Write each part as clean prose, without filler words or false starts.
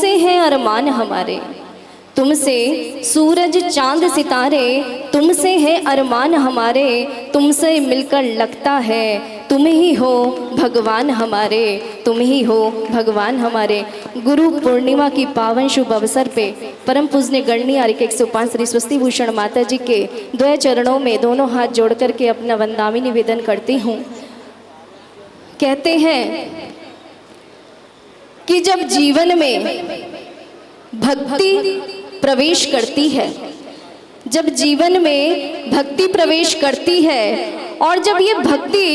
तुमसे है अरमान हमारे, तुमसे सूरज चांद सितारे, तुमसे है अरमान हमारे, तुमसे मिलकर लगता है तुम ही हो भगवान हमारे, तुम ही हो भगवान हमारे। गुरु पूर्णिमा की पावन शुभ अवसर पे परम पूजनीय गणनीय आर्य 105 श्री स्वस्ति भूषण माता जी के द्वय चरणों में दोनों हाथ जोड़ करके अपना वंदनावी निवेदन करती हूँ। कहते हैं कि जब जीवन में भक्ति प्रवेश करती है, जब जीवन में भक्ति प्रवेश करती है और जब ये भक्ति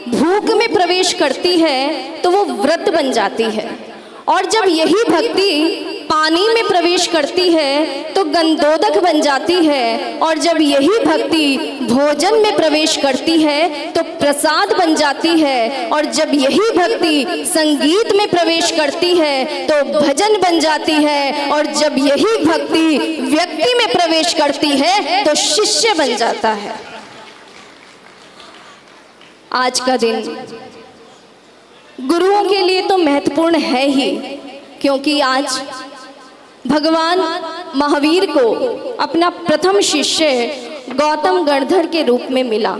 भूख में प्रवेश करती है तो वो व्रत बन जाती है, और जब यही भक्ति पानी में प्रवेश करती है तो गंधोदक बन जाती है, और जब यही भक्ति भोजन में प्रवेश करती है तो प्रसाद बन जाती है, और जब यही भक्ति संगीत में प्रवेश करती है तो भजन बन जाती है, और जब यही भक्ति व्यक्ति में प्रवेश करती है तो शिष्य बन जाता है। आज का दिन गुरुओं के लिए तो महत्वपूर्ण है ही, क्योंकि आज भगवान महावीर को अपना प्रथम शिष्य गौतम गणधर के रूप में मिला।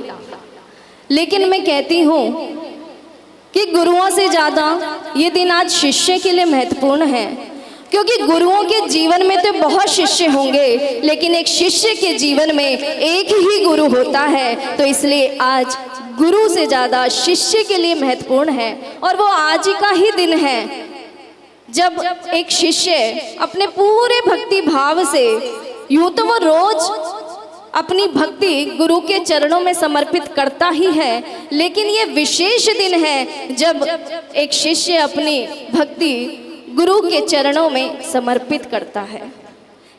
लेकिन मैं कहती हूँ कि गुरुओं से ज़्यादा ये दिन आज शिष्य के लिए महत्वपूर्ण है, क्योंकि गुरुओं के जीवन में तो बहुत शिष्य होंगे, लेकिन एक शिष्य के जीवन में एक ही गुरु होता है। तो इसलिए आज गुरु से ज़्यादा शिष्य के लिए महत्वपूर्ण है, और वो आज का ही दिन है जब एक शिष्य अपने पूरे भक्ति भाव से, यूं तो वो रोज अपनी भक्ति गुरु के चरणों में समर्पित करता ही है, लेकिन ये विशेष दिन है जब एक शिष्य अपनी भक्ति गुरु के चरणों में समर्पित करता है।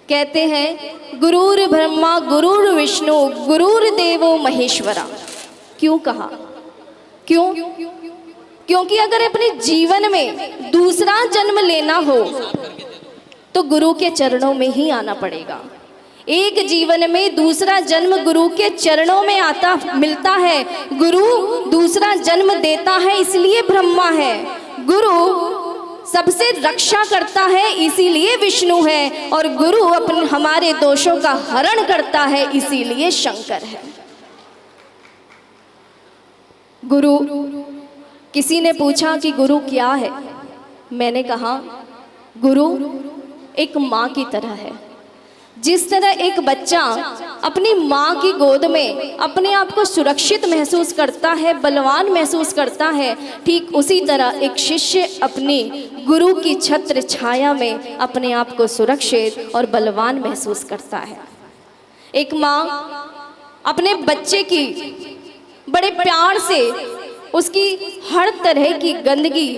कहते हैं गुरुर ब्रह्मा गुरुर विष्णु गुरुर्देवो महेश्वरा। क्यों कहा? क्यों? क्योंकि अगर अपने जीवन में दूसरा जन्म लेना हो तो गुरु के चरणों में ही आना पड़ेगा। एक जीवन में दूसरा जन्म गुरु के चरणों में आता मिलता है। गुरु दूसरा जन्म देता है इसलिए ब्रह्मा है, गुरु सबसे रक्षा करता है इसीलिए विष्णु है, और गुरु अपने हमारे दोषों का हरण करता है इसीलिए शंकर है। गुरु, किसी ने पूछा कि गुरु क्या है? मैंने कहा गुरु एक माँ की तरह है। जिस तरह एक बच्चा अपनी माँ की गोद में अपने आप को सुरक्षित महसूस करता है, बलवान महसूस करता है, ठीक उसी तरह एक शिष्य अपनी गुरु की छत्र छाया में अपने आप को सुरक्षित और बलवान महसूस करता है। एक माँ अपने बच्चे की बड़े प्यार से उसकी हर तरह की गंदगी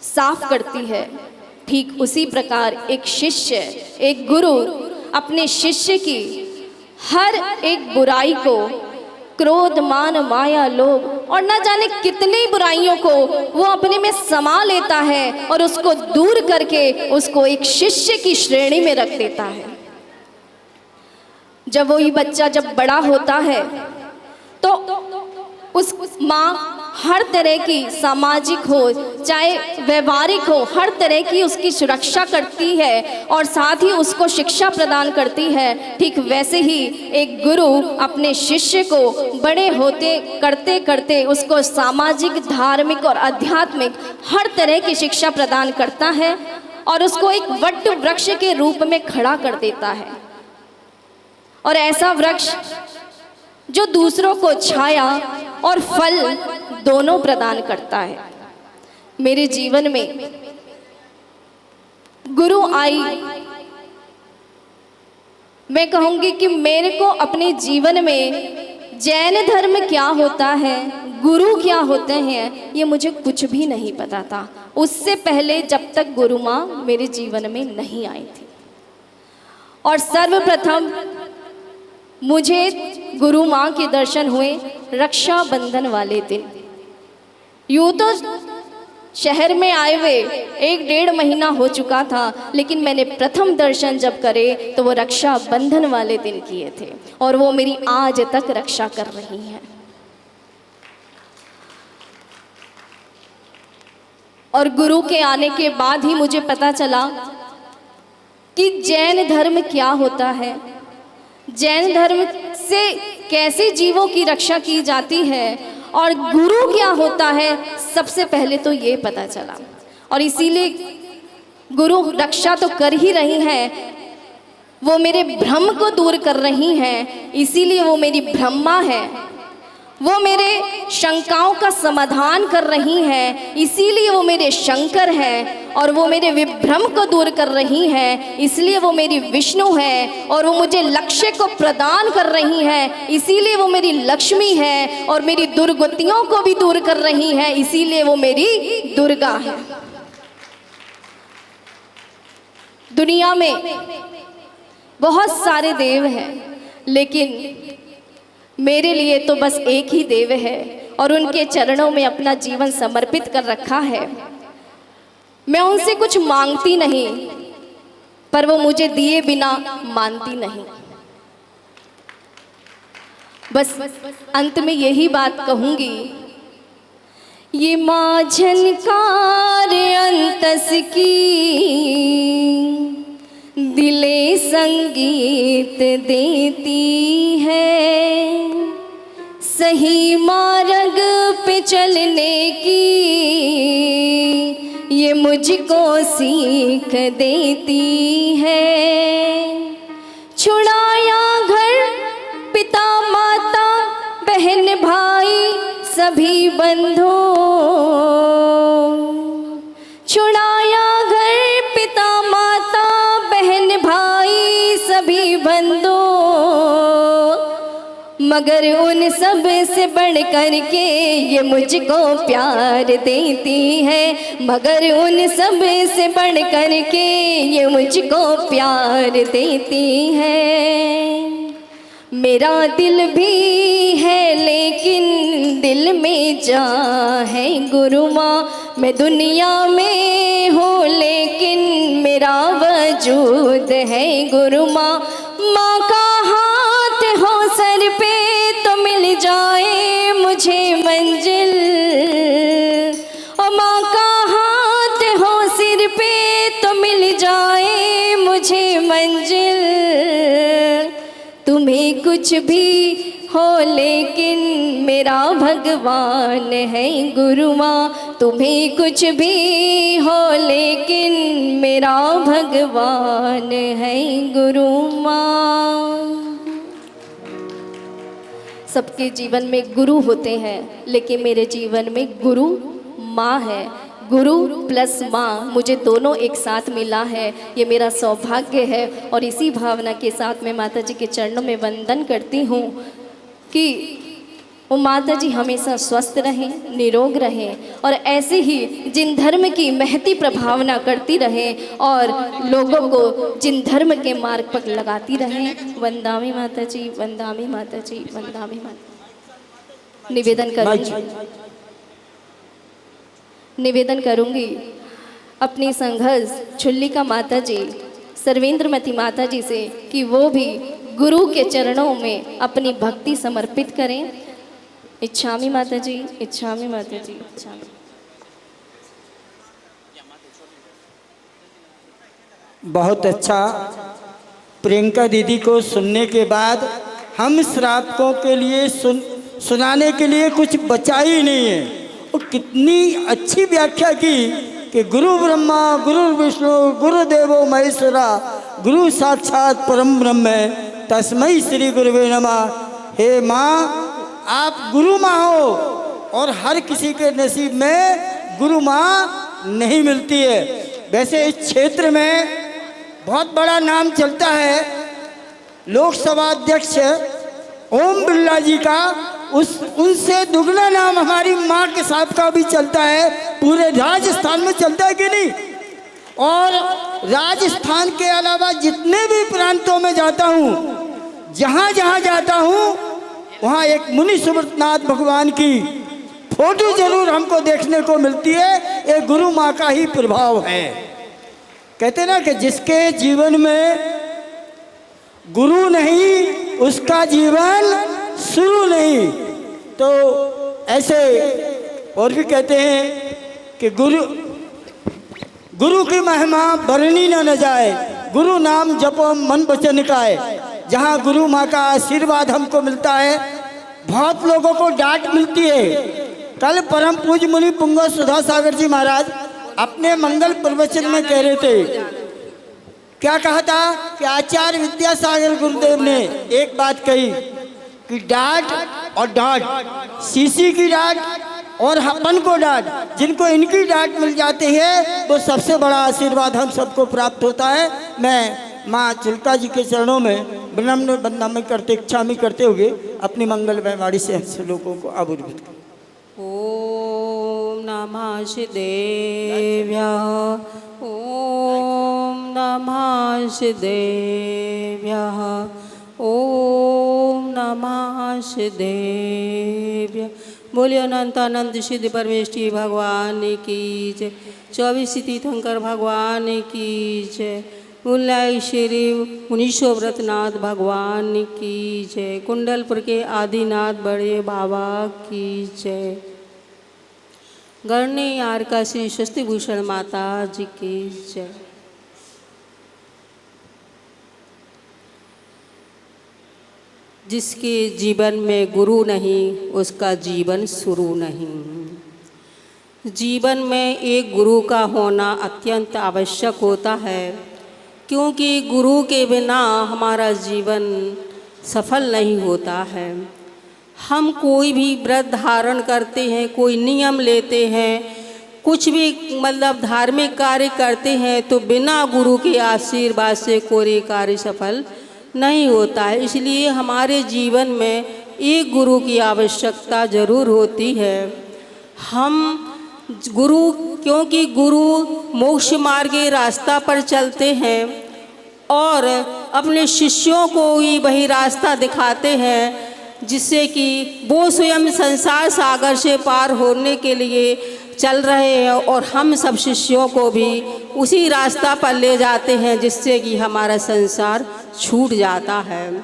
साफ करती है, ठीक उसी प्रकार एक शिष्य, एक गुरु अपने शिष्य की हर एक बुराई को, क्रोध मान माया लोभ और न जाने कितनी बुराइयों को वो अपने में समा लेता है और उसको दूर करके उसको एक शिष्य की श्रेणी में रख देता है। जब वही बच्चा जब बड़ा होता है तो उस माँ हर तरह की सामाजिक हो चाहे व्यवहारिक हो, हर तरह की उसकी सुरक्षा करती है और साथ ही उसको शिक्षा प्रदान करती है। ठीक वैसे ही एक गुरु अपने शिष्य को बड़े होते करते करते उसको सामाजिक, धार्मिक और आध्यात्मिक हर तरह की शिक्षा प्रदान करता है और उसको एक वट वृक्ष के रूप में खड़ा कर देता है, और ऐसा वृक्ष जो दूसरों को छाया और फल दोनों प्रदान करता है। मेरे जीवन में गुरु आई, मैं कहूंगी कि मेरे को अपने जीवन में जैन धर्म क्या होता है, गुरु क्या होते हैं, ये मुझे कुछ भी नहीं पता था उससे पहले, जब तक गुरु माँ मेरे जीवन में नहीं आई थी। और सर्वप्रथम मुझे गुरु माँ के दर्शन हुए रक्षाबंधन वाले दिन। यूँ तो शहर में आए हुए 1-1.5 महीना हो चुका था, लेकिन मैंने प्रथम दर्शन जब करे तो वो रक्षाबंधन वाले दिन किए थे और वो मेरी आज तक रक्षा कर रही हैं। और गुरु के आने के बाद ही मुझे पता चला कि जैन धर्म क्या होता है, जैन धर्म से कैसे जीवों की रक्षा की जाती है और गुरु क्या होता है, सबसे पहले तो ये पता चला। और इसीलिए गुरु रक्षा तो कर ही रही हैं, वो मेरे भ्रम को दूर कर रही हैं, इसीलिए वो मेरी ब्रह्मा है। वो मेरे शंकाओं का समाधान कर रही हैं, इसीलिए वो मेरे शंकर हैं। और वो मेरे विभ्रम को दूर कर रही हैं, इसलिए वो मेरी विष्णु है। और वो मुझे लक्ष्य को प्रदान कर रही हैं, इसीलिए वो मेरी लक्ष्मी है। और मेरी दुर्गतियों को भी दूर कर रही हैं, इसीलिए वो मेरी दुर्गा है। दुनिया में बहुत सारे देव हैं, लेकिन मेरे लिए तो बस एक ही देव है और उनके चरणों में अपना जीवन समर्पित कर रखा है। मैं उनसे कुछ मांगती नहीं, पर वो मुझे दिए बिना मानती नहीं। बस अंत में यही बात कहूंगी, ये माँ झनकार अंतस की दिले संगीत देती है, सही मार्ग पे चलने की ये मुझको सीख देती है। छुड़ाया घर पिता माता बहन भाई सभी बंधुओं, छुड़ाया घर पिता माता बहन भाई सभी बंधुओं, मगर उन सब से बढ़ कर के ये मुझको प्यार देती है, मगर उन सब से बढ़ कर के ये मुझको प्यार देती है। मेरा दिल भी है लेकिन दिल में जा है गुरु माँ, मैं दुनिया में हूँ लेकिन मेरा वजूद है गुरु माँ। माँ का हाथ हो सर पे तो मिल जाए मुझे मंजिल, और माँ का हाथ हो सिर पे तो मिल जाए मुझे मंजिल। तुम्हें कुछ भी हो लेकिन मेरा भगवान है गुरु माँ, तुम्हें कुछ भी हो लेकिन मेरा भगवान है गुरु माँ। सबके जीवन में गुरु होते हैं, लेकिन मेरे जीवन में गुरु माँ है। गुरु प्लस माँ, मुझे दोनों एक साथ मिला है, ये मेरा सौभाग्य है। और इसी भावना के साथ मैं माता जी के चरणों में वंदन करती हूँ कि वो माता जी हमेशा स्वस्थ रहें, निरोग रहें और ऐसे ही जिन धर्म की महती प्रभावना करती रहें और लोगों को जिन धर्म के मार्ग पर लगाती रहें। वंदामी माता जी, वंदामी माता जी, वंदामी माता। निवेदन करूंगी अपनी संघर्ष छुल्लिका माता जी, सर्वेंद्रमती माता जी से कि वो भी गुरु के चरणों में अपनी भक्ति समर्पित करें। इच्छामी माता जी, इच्छामी माता जी, इच्छामी। बहुत अच्छा। प्रियंका दीदी को सुनने के बाद हम श्रावकों के लिए सुनाने के लिए कुछ बचा ही नहीं है। और कितनी अच्छी व्याख्या की कि गुरु ब्रह्मा गुरु विष्णु गुरुदेवो महेश्वरा गुरु साक्षात परम ब्रह्म तस्मै श्री गुरुवे नमः। हे माँ, आप गुरु माँ हो और हर किसी के नसीब में गुरु माँ नहीं मिलती है। वैसे इस क्षेत्र में बहुत बड़ा नाम चलता है लोकसभा अध्यक्ष ओम बिरला जी का, उनसे दुगना नाम हमारी माँ के साहब का भी चलता है। पूरे राजस्थान में चलता है कि नहीं? और राजस्थान के अलावा जितने भी प्रांतों में जाता हूँ, जहाँ जहाँ जाता हूँ, वहाँ एक मुनि सुब्रतनाथ भगवान की फोटो जरूर हमको देखने को मिलती है। ये गुरु माँ का ही प्रभाव है। कहते ना कि जिसके जीवन में गुरु नहीं उसका जीवन शुरू नहीं। तो ऐसे और भी कहते हैं कि गुरु गुरु की महिमा वर्णी न जाए, गुरु नाम जपो मन वचन काए। जहाँ गुरु माँ का आशीर्वाद हमको मिलता है, बहुत लोगों को डांट मिलती है। कल परम पूज्य मुनि पुंगव सुधा सागर जी महाराज अपने मंगल प्रवचन में कह रहे थे, क्या कहा था कि आचार्य विद्यासागर गुरुदेव ने एक बात कही कि डांट और डांट, सीसी की डांट और अपन को डांट, जिनको इनकी डांट मिल जाती है वो सबसे बड़ा आशीर्वाद हम सबको प्राप्त होता है। मैं माँ चिल्का जी के चरणों में विनम्र वंदना करते इच्छामी करते हुए अपनी मंगलमय वाणी से लोगों को आबूर्भित करूं। ओम नमः शिदेभ्यः, ओम नमः शिदेभ्यः, ओम नमः शिदेभ्यः। बोलिए अनंतानंद सिद्धि परमेष्टि भगवान की जय। 24 तीर्थंकर भगवान की जय। मुल्लाई श्री मुनीश्वर व्रतनाथ भगवान की जय। कुंडलपुर के आदिनाथ बड़े बाबा की जय। गणने यार का श्री स्वस्ति भूषण माता जी की जय। जिसके जीवन में गुरु नहीं उसका जीवन शुरू नहीं। जीवन में एक गुरु का होना अत्यंत आवश्यक होता है, क्योंकि गुरु के बिना हमारा जीवन सफल नहीं होता है। हम कोई भी व्रत धारण करते हैं, कोई नियम लेते हैं, कुछ भी मतलब धार्मिक कार्य करते हैं, तो बिना गुरु के आशीर्वाद से कोई कार्य सफल नहीं होता है। इसलिए हमारे जीवन में एक गुरु की आवश्यकता जरूर होती है। हम गुरु, क्योंकि गुरु मोक्ष मार्ग के रास्ता पर चलते हैं और अपने शिष्यों को ही वही रास्ता दिखाते हैं, जिससे कि वो स्वयं संसार सागर से पार होने के लिए चल रहे हैं और हम सब शिष्यों को भी उसी रास्ता पर ले जाते हैं, जिससे कि हमारा संसार छूट जाता है।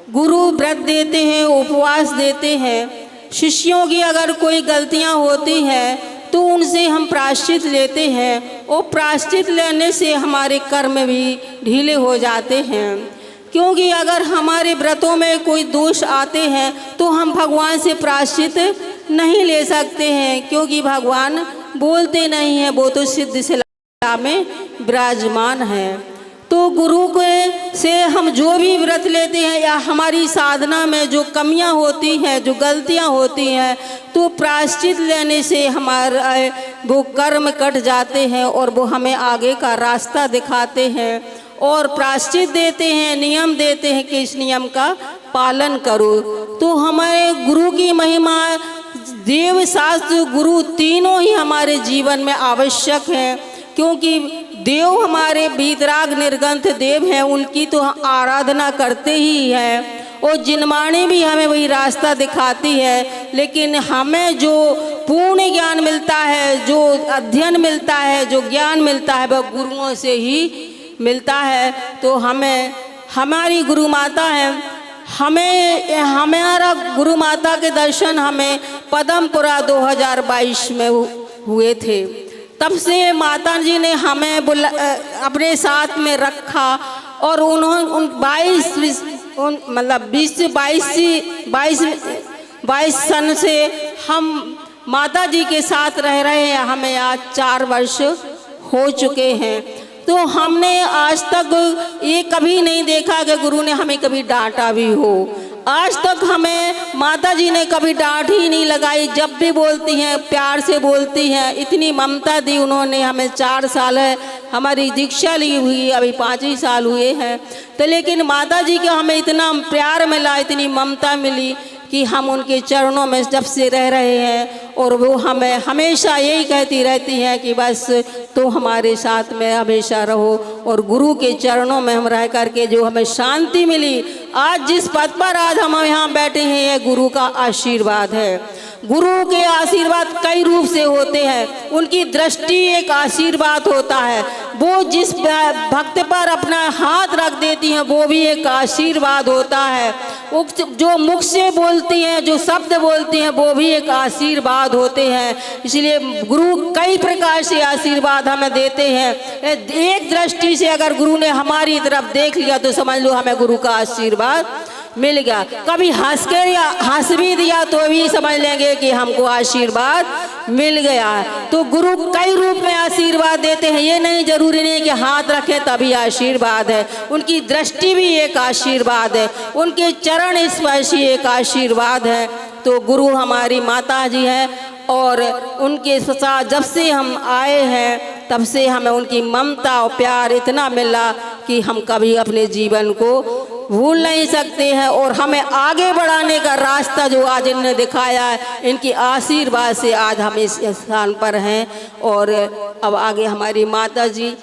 गुरु व्रत देते हैं, उपवास देते हैं। शिष्यों की अगर कोई गलतियां होती हैं तो उनसे हम प्रायश्चित लेते हैं, और प्रायश्चित लेने से हमारे कर्म भी ढीले हो जाते हैं। क्योंकि अगर हमारे व्रतों में कोई दोष आते हैं तो हम भगवान से प्रायश्चित नहीं ले सकते हैं, क्योंकि भगवान बोलते नहीं हैं, वो तो सिद्ध शिला में विराजमान है। तो गुरु के से हम जो भी व्रत लेते हैं या हमारी साधना में जो कमियां होती हैं, जो गलतियां होती हैं, तो प्रायश्चित लेने से हमारा वो कर्म कट जाते हैं और वो हमें आगे का रास्ता दिखाते हैं और प्रायश्चित देते हैं, नियम देते हैं कि इस नियम का पालन करो। तो हमारे गुरु की महिमा, देव शास्त्र गुरु तीनों ही हमारे जीवन में आवश्यक हैं, क्योंकि देव हमारे वीतराग निर्गंथ देव हैं, उनकी तो आराधना करते ही हैं और जिनवाणी भी हमें वही रास्ता दिखाती है। लेकिन हमें जो पूर्ण ज्ञान मिलता है, जो अध्ययन मिलता है, जो ज्ञान मिलता है, वह गुरुओं से ही मिलता है। तो हमें हमारी गुरु माता है, हमारा गुरु माता के दर्शन हमें पदमपुरा 2022 में हुए थे। तब से माता जी ने हमें अपने साथ में रखा और उन्होंने उन 22 सन से हम माता जी के साथ रह रहे हैं। हमें आज 4 वर्ष हो चुके हैं। तो हमने आज तक ये कभी नहीं देखा कि गुरु ने हमें कभी डांटा भी हो। आज तक हमें माता जी ने कभी डांट ही नहीं लगाई। जब भी बोलती हैं प्यार से बोलती हैं। इतनी ममता दी उन्होंने हमें। 4 साल है हमारी दीक्षा ली हुई, अभी 5 ही साल हुए हैं। तो लेकिन माता जी का हमें इतना प्यार मिला, इतनी ममता मिली कि हम उनके चरणों में जब से रह रहे हैं और वो हमें हमेशा यही कहती रहती हैं कि बस तो हमारे साथ में हमेशा रहो। और गुरु के चरणों में हम रह करके जो हमें शांति मिली, आज जिस पद पर आज हम यहाँ बैठे हैं, ये गुरु का आशीर्वाद है। गुरु के आशीर्वाद कई रूप से होते हैं। उनकी दृष्टि एक आशीर्वाद होता है। वो जिस भक्त पर अपना हाथ रख देती हैं वो भी एक आशीर्वाद होता है। वो जो मुख से बोलती हैं, जो शब्द बोलती हैं, वो भी एक आशीर्वाद होते हैं। इसलिए गुरु कई प्रकार से आशीर्वाद हमें देते हैं। एक दृष्टि से अगर गुरु ने हमारी तरफ देख लिया तो समझ लो हमें गुरु का आशीर्वाद मिल गया। कभी हंस कर या हंस भी दिया तो भी समझ लेंगे कि हमको आशीर्वाद मिल गया। तो गुरु कई रूप में आशीर्वाद देते हैं, ये नहीं जरूरी नहीं कि हाथ रखें तभी आशीर्वाद है। उनकी दृष्टि भी एक आशीर्वाद है, उनके चरण स्पर्शी एक आशीर्वाद है। तो गुरु हमारी माता जी हैं और उनके साथ जब से हम आए हैं तब से हमें उनकी ममता और प्यार इतना मिला कि हम कभी अपने जीवन को भूल नहीं सकते हैं। और हमें आगे बढ़ाने का रास्ता जो आज इन्होंने दिखाया है, इनकी आशीर्वाद से आज हम इस स्थान पर हैं। और अब आगे हमारी माता जी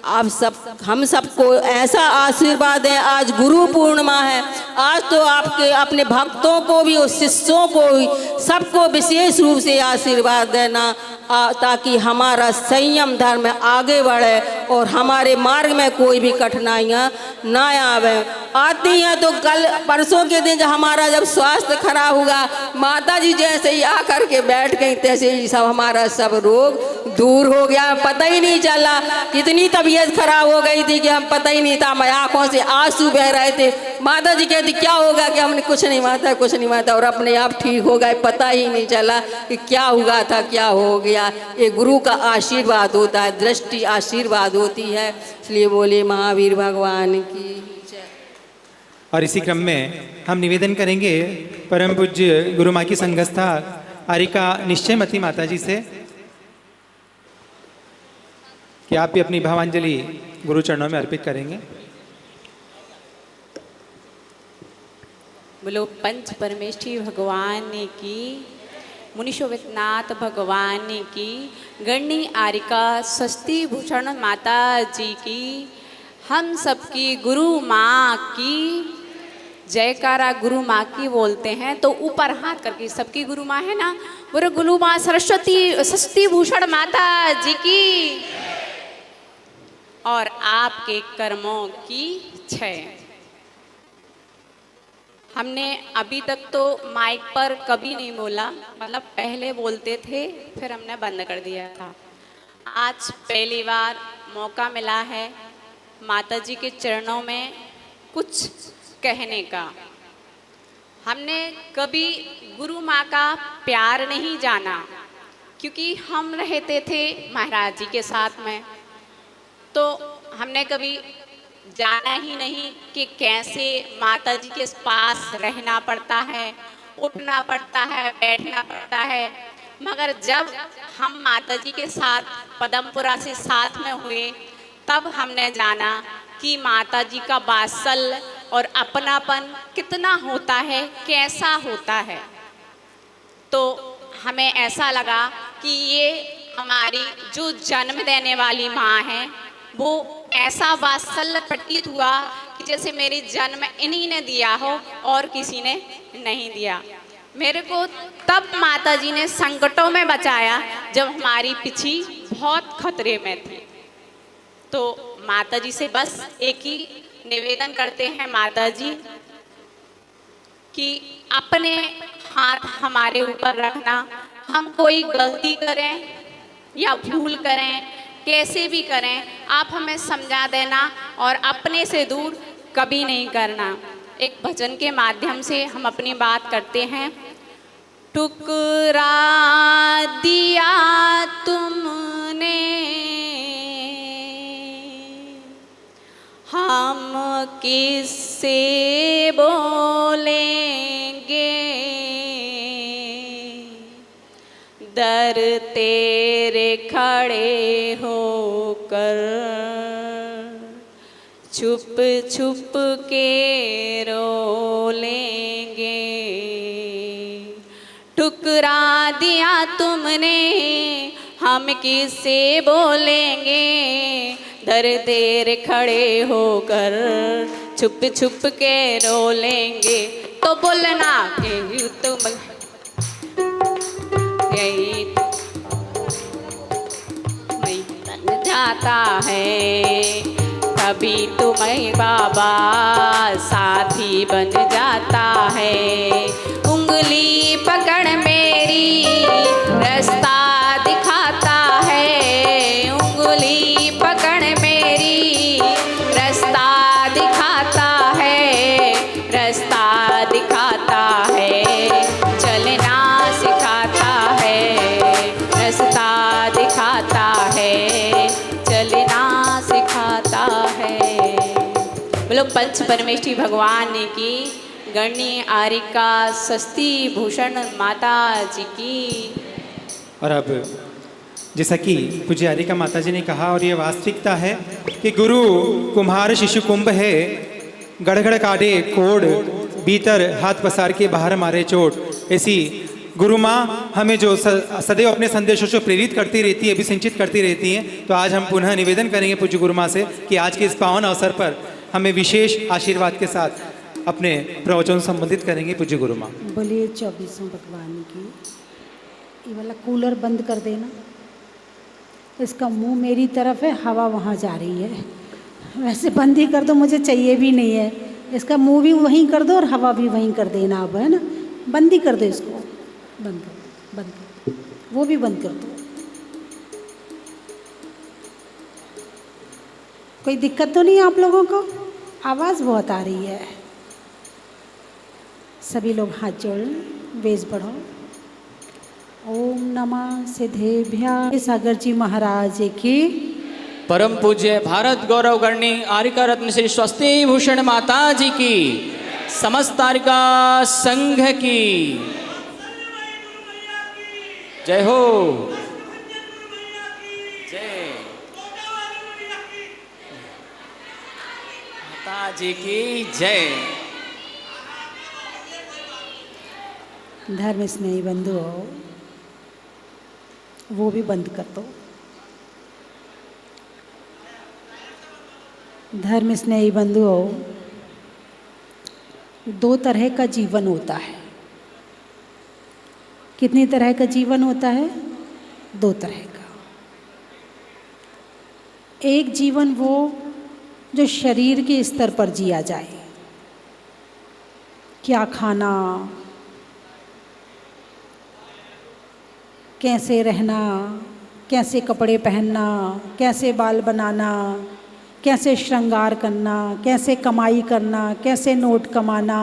आप सब हम सबको ऐसा आशीर्वाद है। आज गुरु पूर्णिमा है, आज तो आपके अपने भक्तों को भी और शिष्यों को भी सबको विशेष रूप से आशीर्वाद देना ताकि हमारा संयम धर्म आगे बढ़े और हमारे मार्ग में कोई भी कठिनाइयाँ ना आवे। आती हैं तो कल परसों के दिन जब स्वास्थ्य खराब हुआ, माता जी जैसे ही आकर के बैठ गई तैसे ही सब हमारा सब रोग दूर हो गया। पता ही नहीं चला, कितनी तबीयत खराब हो गई थी कि हम पता ही नहीं था, मैं आँखों से आंसू बह रहे थे। माता जी कहती क्या होगा कि हमने कुछ नहीं माता कुछ नहीं माता, और अपने आप ठीक हो गए, पता ही नहीं चला कि क्या हुआ था क्या हो गया। ये गुरु का आशीर्वाद होता है, दृष्टि आशीर्वाद होती है। इसलिए बोले महावीर भगवान की जय। और इसी क्रम में हम निवेदन करेंगे परम पूज्य गुरु माँ की संगस्था आरिका निश्चयमती माता जी से कि आप भी अपनी भावांजलि गुरु चरणों में अर्पित करेंगे। बोलो पंच परमेष्ठी भगवान की, मुनीश्वरनाथ भगवान की, गणनी आरिका स्वस्ति भूषण माता जी की, हम सबकी गुरु माँ की जयकारा। गुरु माँ की बोलते हैं तो ऊपर हाथ करके, सबकी गुरु माँ है ना, बोलो गुरु माँ सरस्वती स्वस्ति भूषण माता जी की और आपके कर्मों की जय। हमने अभी तक तो माइक पर कभी नहीं बोला, मतलब पहले बोलते थे फिर हमने बंद कर दिया था। आज पहली बार मौका मिला है माता जी के चरणों में कुछ कहने का। हमने कभी गुरु माँ का प्यार नहीं जाना क्योंकि हम रहते थे महाराज जी के साथ में, तो हमने कभी जाना ही नहीं कि कैसे माता जी के पास रहना पड़ता है, उठना पड़ता है, बैठना पड़ता है। मगर जब हम माता जी के साथ पदमपुरा से साथ में हुए तब हमने जाना कि माता जी का वात्सल्य और अपनापन कितना होता है, कैसा होता है। तो हमें ऐसा लगा कि ये हमारी जो जन्म देने वाली माँ है वो ऐसा वात्सल्य प्रतीत हुआ कि जैसे मेरी जन्म इन्हीं ने दिया हो और किसी ने नहीं दिया। मेरे को तब माता जी ने संकटों में बचाया जब हमारी पिछी बहुत खतरे में थी। तो माता जी से बस एक ही निवेदन करते हैं माता जी कि अपने हाथ हमारे ऊपर रखना, हम कोई गलती करें या भूल करें, कैसे भी करें, आप हमें समझा देना और अपने से दूर कभी नहीं करना। एक भजन के माध्यम से हम अपनी बात करते हैं। टुकरा दिया तुमने हम किससे बोलेंगे, दर तेरे खड़े होकर छुप छुप के रो लेंगे। ठुकरा दिया तुमने हम किससे बोलेंगे, दर तेरे खड़े होकर छुप छुप के रो लेंगे। तो बोलना कि तुम मैं जाता है, तभी तुम्हें बाबा साथी बन जाता है। उंगली पकड़ मेरी रास्ता दिखाता है, उंगली पकड़ मेरी रास्ता दिखाता है, रास्ता दिखाता है, चलना सिखाता है, रास्ता दिखाता है, चलना सिखाता है। बोलो पंच परमेष्ठी भगवान की, गणनी आरिका सस्ती भूषण माता जी की। और अब जैसा कि पूज्य आरिका माता जी ने कहा, और ये वास्तविकता है कि गुरु कुम्हार शिशु कुंभ है, गड़गड़ काटे कोड भीतर हाथ पसार के बाहर मारे चोट। ऐसी गुरु माँ हमें जो सदैव अपने संदेशों से प्रेरित करती रहती है, अभिसिंचित करती रहती हैं। तो आज हम पुनः निवेदन करेंगे पूज्य गुरु माँ से कि आज के इस पावन अवसर पर हमें विशेष आशीर्वाद के साथ अपने प्रवचन संबंधित करेंगे पूज्य गुरु माँ। बोलिए 24वें भगवान की। ये वाला कूलर बंद कर देना, इसका मुंह मेरी तरफ है, हवा वहाँ जा रही है। वैसे बंद ही कर दो, मुझे चाहिए भी नहीं है। इसका मुंह भी वहीं कर दो और हवा भी वहीं कर देना अब, है ना। बंद ही कर दो इसको, बंद कर दो, बंद कर दो, वो भी बंद कर दो। कोई दिक्कत तो नहीं आप लोगों को? आवाज़ बहुत आ रही है। सभी लोग हाथ जोड़, वेश बढ़ो। ओम नमः सिद्धेभ्याय सागर जी महाराज की। परम पूज्य भारत गौरव गणनी आरिका रत्न श्री स्वस्ति भूषण माता जी की, समस्त आरिका संघ की जय हो। जय माता जी की जय। धर्म स्नेही बंधु हो, वो भी बंद कर दो। धर्म स्नेही बंधु हो, दो तरह का जीवन होता है। कितनी तरह का जीवन होता है? दो तरह का। एक जीवन वो जो शरीर के स्तर पर जिया जाए, क्या खाना, कैसे रहना, कैसे कपड़े पहनना, कैसे बाल बनाना, कैसे श्रृंगार करना, कैसे कमाई करना, कैसे नोट कमाना,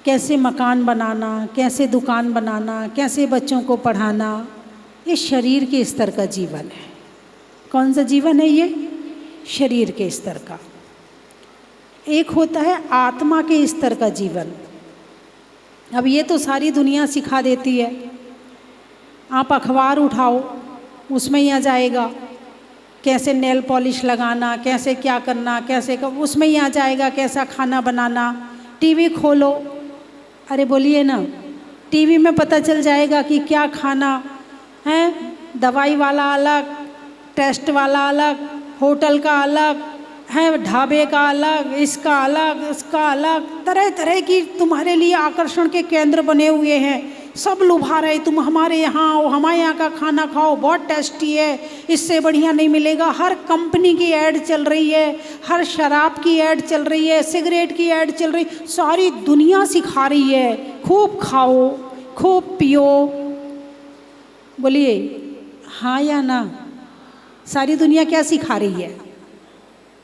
कैसे मकान बनाना, कैसे दुकान बनाना, कैसे बच्चों को पढ़ाना। ये शरीर के स्तर का जीवन है। कौन सा जीवन है ये? शरीर के स्तर का। एक होता है आत्मा के स्तर का जीवन। अब ये तो सारी दुनिया सिखा देती है। आप अखबार उठाओ, उसमें ही आ जाएगा कैसे नेल पॉलिश लगाना, कैसे क्या करना, कैसे उसमें ही आ जाएगा कैसा खाना बनाना। टीवी खोलो, अरे बोलिए ना, टीवी में पता चल जाएगा कि क्या खाना है। दवाई वाला अलग, टेस्ट वाला अलग, होटल का अलग है, ढाबे का अलग, इसका अलग, उसका अलग, तरह तरह की तुम्हारे लिए आकर्षण के केंद्र बने हुए हैं। सब लुभा रहे, तुम हमारे यहाँ आओ, हमारे यहाँ का खाना खाओ, बहुत टेस्टी है, इससे बढ़िया नहीं मिलेगा। हर कंपनी की ऐड चल रही है, हर शराब की ऐड चल रही है, सिगरेट की ऐड चल रही, सारी दुनिया सिखा रही है खूब खाओ, खूब पियो। बोलिए हाँ या ना? सारी दुनिया क्या सिखा रही है?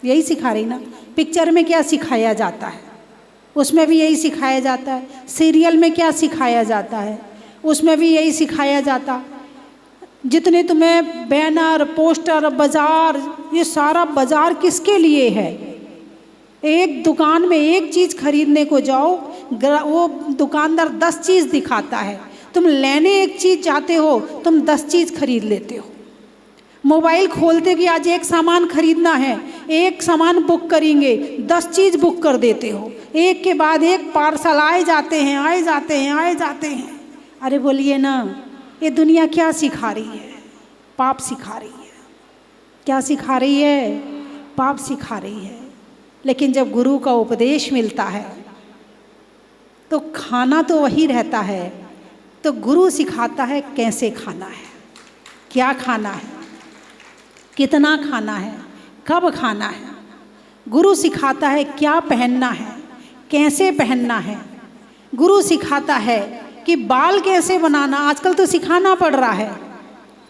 यही सिखा रही ना। पिक्चर में क्या सिखाया जाता है? उसमें भी यही सिखाया जाता है। सीरियल में क्या सिखाया जाता है? उसमें भी यही सिखाया जाता। जितने तुम्हें बैनर, पोस्टर, बाजार, ये सारा बाजार किसके लिए है? एक दुकान में एक चीज़ खरीदने को जाओ, वो दुकानदार 10 चीज़ दिखाता है। तुम लेने एक चीज़ जाते हो, तुम 10 चीज़ खरीद लेते हो। मोबाइल खोलते कि आज एक सामान खरीदना है, एक सामान बुक करेंगे, 10 चीज़ बुक कर देते हो। एक के बाद एक पार्सल आए जाते हैं, आए जाते हैं, आए जाते हैं। अरे बोलिए ना, ये दुनिया क्या सिखा रही है? पाप सिखा रही है। क्या सिखा रही है? पाप सिखा रही है। लेकिन जब गुरु का उपदेश मिलता है तो खाना तो वही रहता है। तो गुरु सिखाता है कैसे खाना है, क्या खाना है। कितना खाना है, कब खाना है। गुरु सिखाता है क्या पहनना है, कैसे पहनना है। गुरु सिखाता है कि बाल कैसे बनाना। आजकल तो सिखाना पड़ रहा है,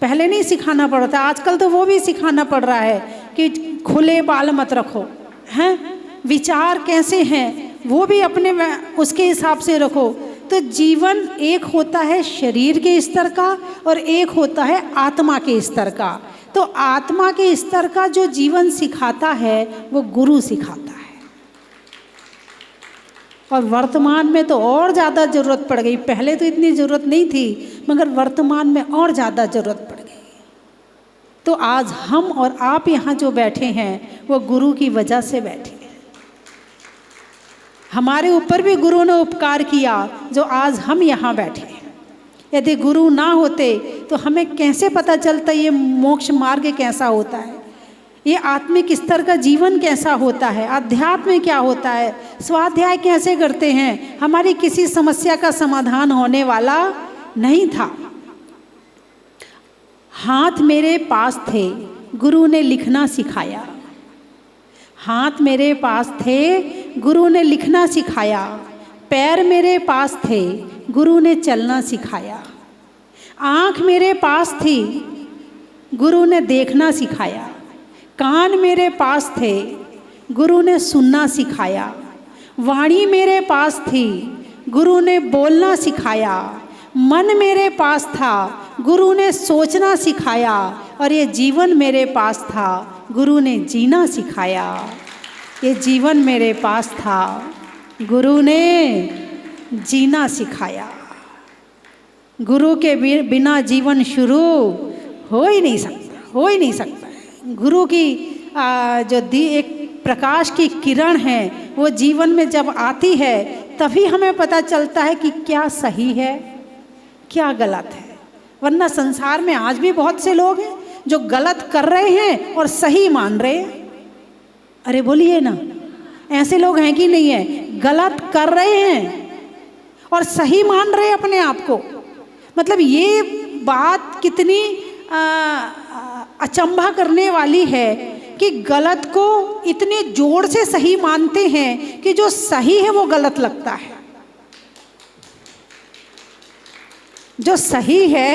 पहले नहीं सिखाना पड़ता, आजकल तो वो भी सिखाना पड़ रहा है कि खुले बाल मत रखो, हैं। विचार कैसे हैं वो भी अपने उसके हिसाब से रखो। तो जीवन एक होता है शरीर के स्तर का और एक होता है आत्मा के स्तर का। तो आत्मा के स्तर का जो जीवन सिखाता है वो गुरु सिखाता है। और वर्तमान में तो और ज़्यादा ज़रूरत पड़ गई, पहले तो इतनी ज़रूरत नहीं थी मगर वर्तमान में और ज़्यादा ज़रूरत पड़ गई। तो आज हम और आप यहाँ जो बैठे हैं वो गुरु की वजह से बैठे हैं। हमारे ऊपर भी गुरु ने उपकार किया जो आज हम यहाँ बैठे हैं। यदि गुरु ना होते तो हमें कैसे पता चलता ये मोक्ष मार्ग कैसा होता है, ये आत्मिक स्तर का जीवन कैसा होता है, अध्यात्म में क्या होता है, स्वाध्याय कैसे करते हैं। हमारी किसी समस्या का समाधान होने वाला नहीं था। हाथ मेरे पास थे, गुरु ने लिखना सिखाया। हाथ मेरे पास थे, गुरु ने लिखना सिखाया। पैर मेरे पास थे, गुरु ने चलना सिखाया। आँख मेरे पास थी, गुरु ने देखना सिखाया। कान मेरे पास थे, गुरु ने सुनना सिखाया। वाणी मेरे पास थी, गुरु ने बोलना सिखाया। मन मेरे पास था, गुरु ने सोचना सिखाया। और ये जीवन मेरे पास था, गुरु ने जीना सिखाया। ये जीवन मेरे पास था, गुरु ने जीना सिखाया। गुरु के बिना जीवन शुरू हो ही नहीं सकता, हो ही नहीं सकता। गुरु की जो एक प्रकाश की किरण है वो जीवन में जब आती है तभी हमें पता चलता है कि क्या सही है क्या गलत है। वरना संसार में आज भी बहुत से लोग हैं जो गलत कर रहे हैं और सही मान रहे हैं। अरे बोलिए ना, ऐसे लोग हैं कि नहीं है? गलत कर रहे हैं और सही मान रहे हैं अपने आप को। मतलब ये बात कितनी अचंभा करने वाली है कि गलत को इतने जोर से सही मानते हैं कि जो सही है वो गलत लगता है। जो सही है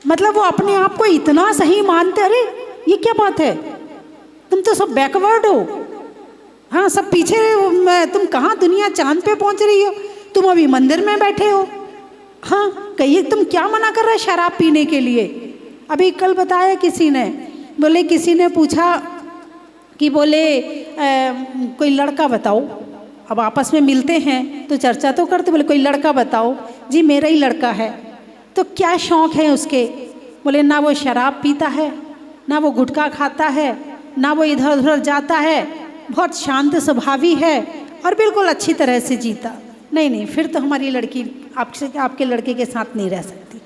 मतलब वो अपने आप को इतना सही मानते, अरे ये क्या बात है, तुम तो सब बैकवर्ड हो, हाँ सब पीछे, तुम कहाँ दुनिया चांद पे पहुंच रही हो, तुम अभी मंदिर में बैठे हो। हाँ कहिए तुम क्या मना कर रहे हो शराब पीने के लिए? अभी कल बताया किसी ने, बोले किसी ने पूछा कि बोले कोई लड़का बताओ। अब आपस में मिलते हैं तो चर्चा तो करते, बोले कोई लड़का बताओ। जी मेरा ही लड़का है। तो क्या शौक़ है उसके? बोले ना वो शराब पीता है, ना वो गुटखा खाता है, ना वो इधर उधर जाता है, बहुत शांत स्वभावी है और बिल्कुल अच्छी तरह से जीता। नहीं नहीं, फिर तो हमारी लड़की आपके लड़के के साथ नहीं रह सकती।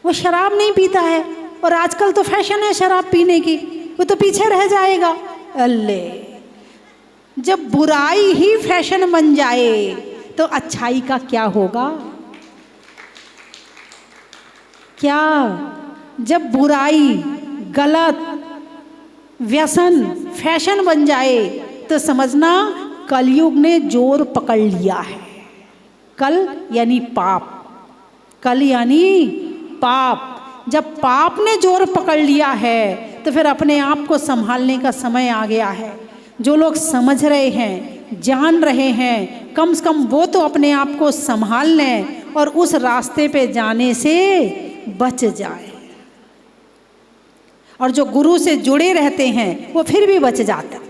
वो शराब नहीं पीता है और आजकल तो फैशन है शराब पीने की, वो तो पीछे रह जाएगा। अल्ले, जब बुराई ही फैशन बन जाए तो अच्छाई का क्या होगा? क्या जब बुराई, गलत, व्यसन फैशन बन जाए तो समझना कलयुग ने जोर पकड़ लिया है। कल यानी पाप, कल यानी पाप। जब पाप ने जोर पकड़ लिया है तो फिर अपने आप को संभालने का समय आ गया है। जो लोग समझ रहे हैं, जान रहे हैं, कम से कम वो तो अपने आप को संभाल लें और उस रास्ते पे जाने से बच जाए। और जो गुरु से जुड़े रहते हैं वो फिर भी बच जाते हैं।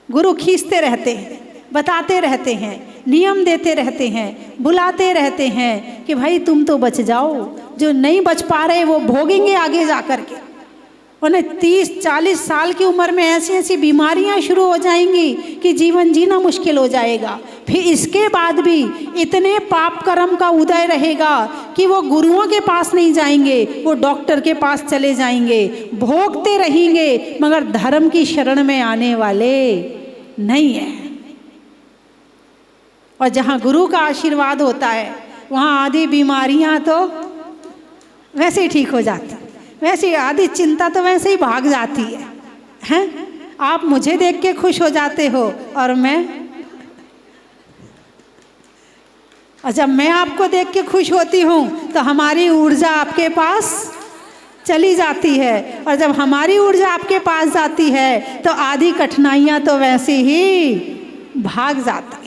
गुरु खींचते रहते हैं, बताते रहते हैं, नियम देते रहते हैं, बुलाते रहते हैं कि भाई तुम तो बच जाओ। जो नहीं बच पा रहे वो भोगेंगे आगे जा कर के। उन्हें 30-40 साल की उम्र में ऐसी ऐसी बीमारियां शुरू हो जाएंगी कि जीवन जीना मुश्किल हो जाएगा। फिर इसके बाद भी इतने पाप कर्म का उदय रहेगा कि वो गुरुओं के पास नहीं जाएंगे, वो डॉक्टर के पास चले जाएंगे, भोगते रहेंगे मगर धर्म की शरण में आने वाले नहीं है। और जहाँ गुरु का आशीर्वाद होता है वहाँ आधी बीमारियाँ तो वैसे ही ठीक हो जाती। वैसे आधी चिंता तो वैसे ही भाग जाती है, हैं? आप मुझे देख के खुश हो जाते हो और मैं, और जब मैं आपको देख के खुश होती हूँ तो हमारी ऊर्जा आपके पास चली जाती है, और जब हमारी ऊर्जा आपके पास जाती है तो आधी कठिनाइयाँ तो वैसे ही भाग जाती है।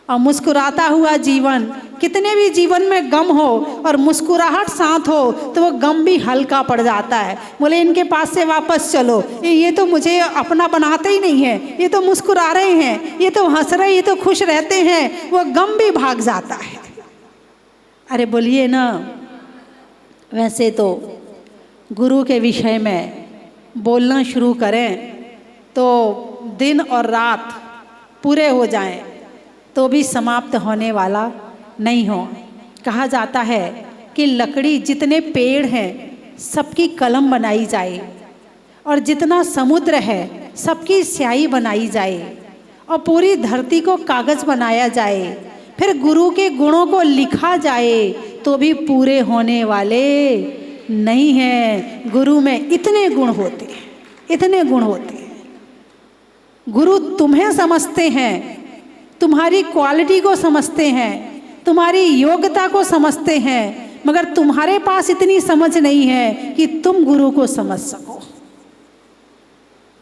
और मुस्कुराता हुआ जीवन, कितने भी जीवन में गम हो और मुस्कुराहट साथ हो तो वो गम भी हल्का पड़ जाता है। बोले इनके पास से वापस चलो, ये तो मुझे अपना बनाते ही नहीं है, ये तो मुस्कुरा रहे हैं, ये तो हंस रहे, ये तो खुश रहते हैं, वो गम भी भाग जाता है। अरे बोलिए ना। वैसे तो गुरु के विषय में बोलना शुरू करें तो दिन और रात पूरे हो जाएं तो भी समाप्त होने वाला नहीं हो। कहा जाता है कि लकड़ी, जितने पेड़ हैं सबकी कलम बनाई जाए, और जितना समुद्र है सबकी स्याही बनाई जाए, और पूरी धरती को कागज़ बनाया जाए, फिर गुरु के गुणों को लिखा जाए तो भी पूरे होने वाले नहीं हैं। गुरु में इतने गुण होते हैं, इतने गुण होते हैं। गुरु तुम्हें समझते हैं, तुम्हारी क्वालिटी को समझते हैं, तुम्हारी योग्यता को समझते हैं, मगर तुम्हारे पास इतनी समझ नहीं है कि तुम गुरु को समझ सको।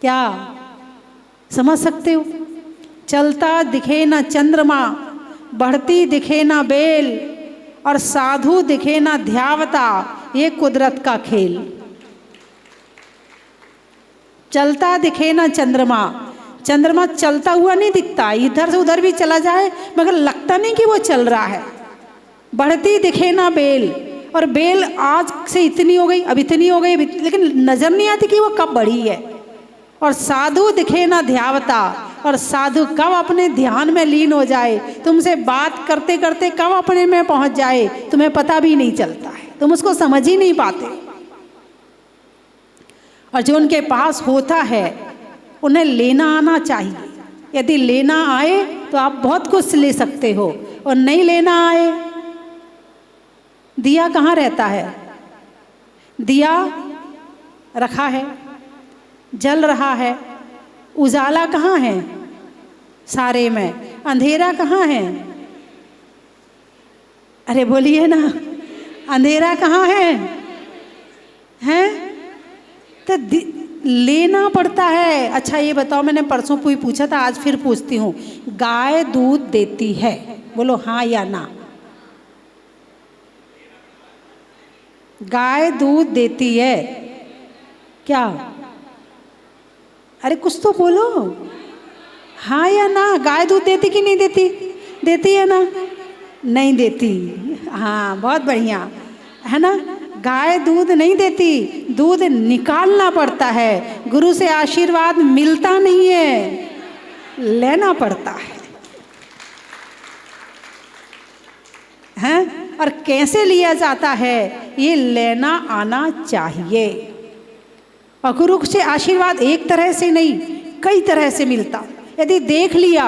क्या समझ सकते हो? चलता दिखे ना चंद्रमा, बढ़ती दिखे ना बेल, और साधु दिखे ना ध्यावता, ये कुदरत का खेल। चलता दिखे ना चंद्रमा, चंद्रमा चलता हुआ नहीं दिखता, इधर से उधर भी चला जाए मगर लगता नहीं कि वो चल रहा है। बढ़ती दिखे ना बेल, और बेल आज से इतनी हो गई, अब इतनी हो गई, लेकिन नजर नहीं आती कि वो कब बढ़ी है। और साधु दिखे ना ध्यावता, और साधु कब अपने ध्यान में लीन हो जाए, तुमसे बात करते करते कब अपने में पहुंच जाए तुम्हें पता भी नहीं चलता है, तुम उसको समझ ही नहीं पाते। और जो उनके पास होता है उन्हें लेना आना चाहिए। यदि लेना आए तो आप बहुत कुछ ले सकते हो, और नहीं लेना आए, दिया कहाँ रहता है? दिया रखा है, जल रहा है, उजाला कहाँ है? सारे में। अंधेरा कहाँ है? अरे बोलिए ना, अंधेरा कहाँ है? हैं? तो लेना पड़ता है। अच्छा ये बताओ, मैंने परसों पूछा था, आज फिर पूछती हूँ, गाय दूध देती है? बोलो हाँ या ना। गाय दूध देती है क्या? अरे कुछ तो बोलो, हाँ या ना। गाय दूध देती कि नहीं देती? देती है ना? नहीं देती। हाँ बहुत बढ़िया, है ना। गाय दूध नहीं देती, दूध निकालना पड़ता है। गुरु से आशीर्वाद मिलता नहीं है, लेना पड़ता है। हैं? और कैसे लिया जाता है? ये लेना आना चाहिए। और गुरु से आशीर्वाद एक तरह से नहीं, कई तरह से मिलता। यदि देख लिया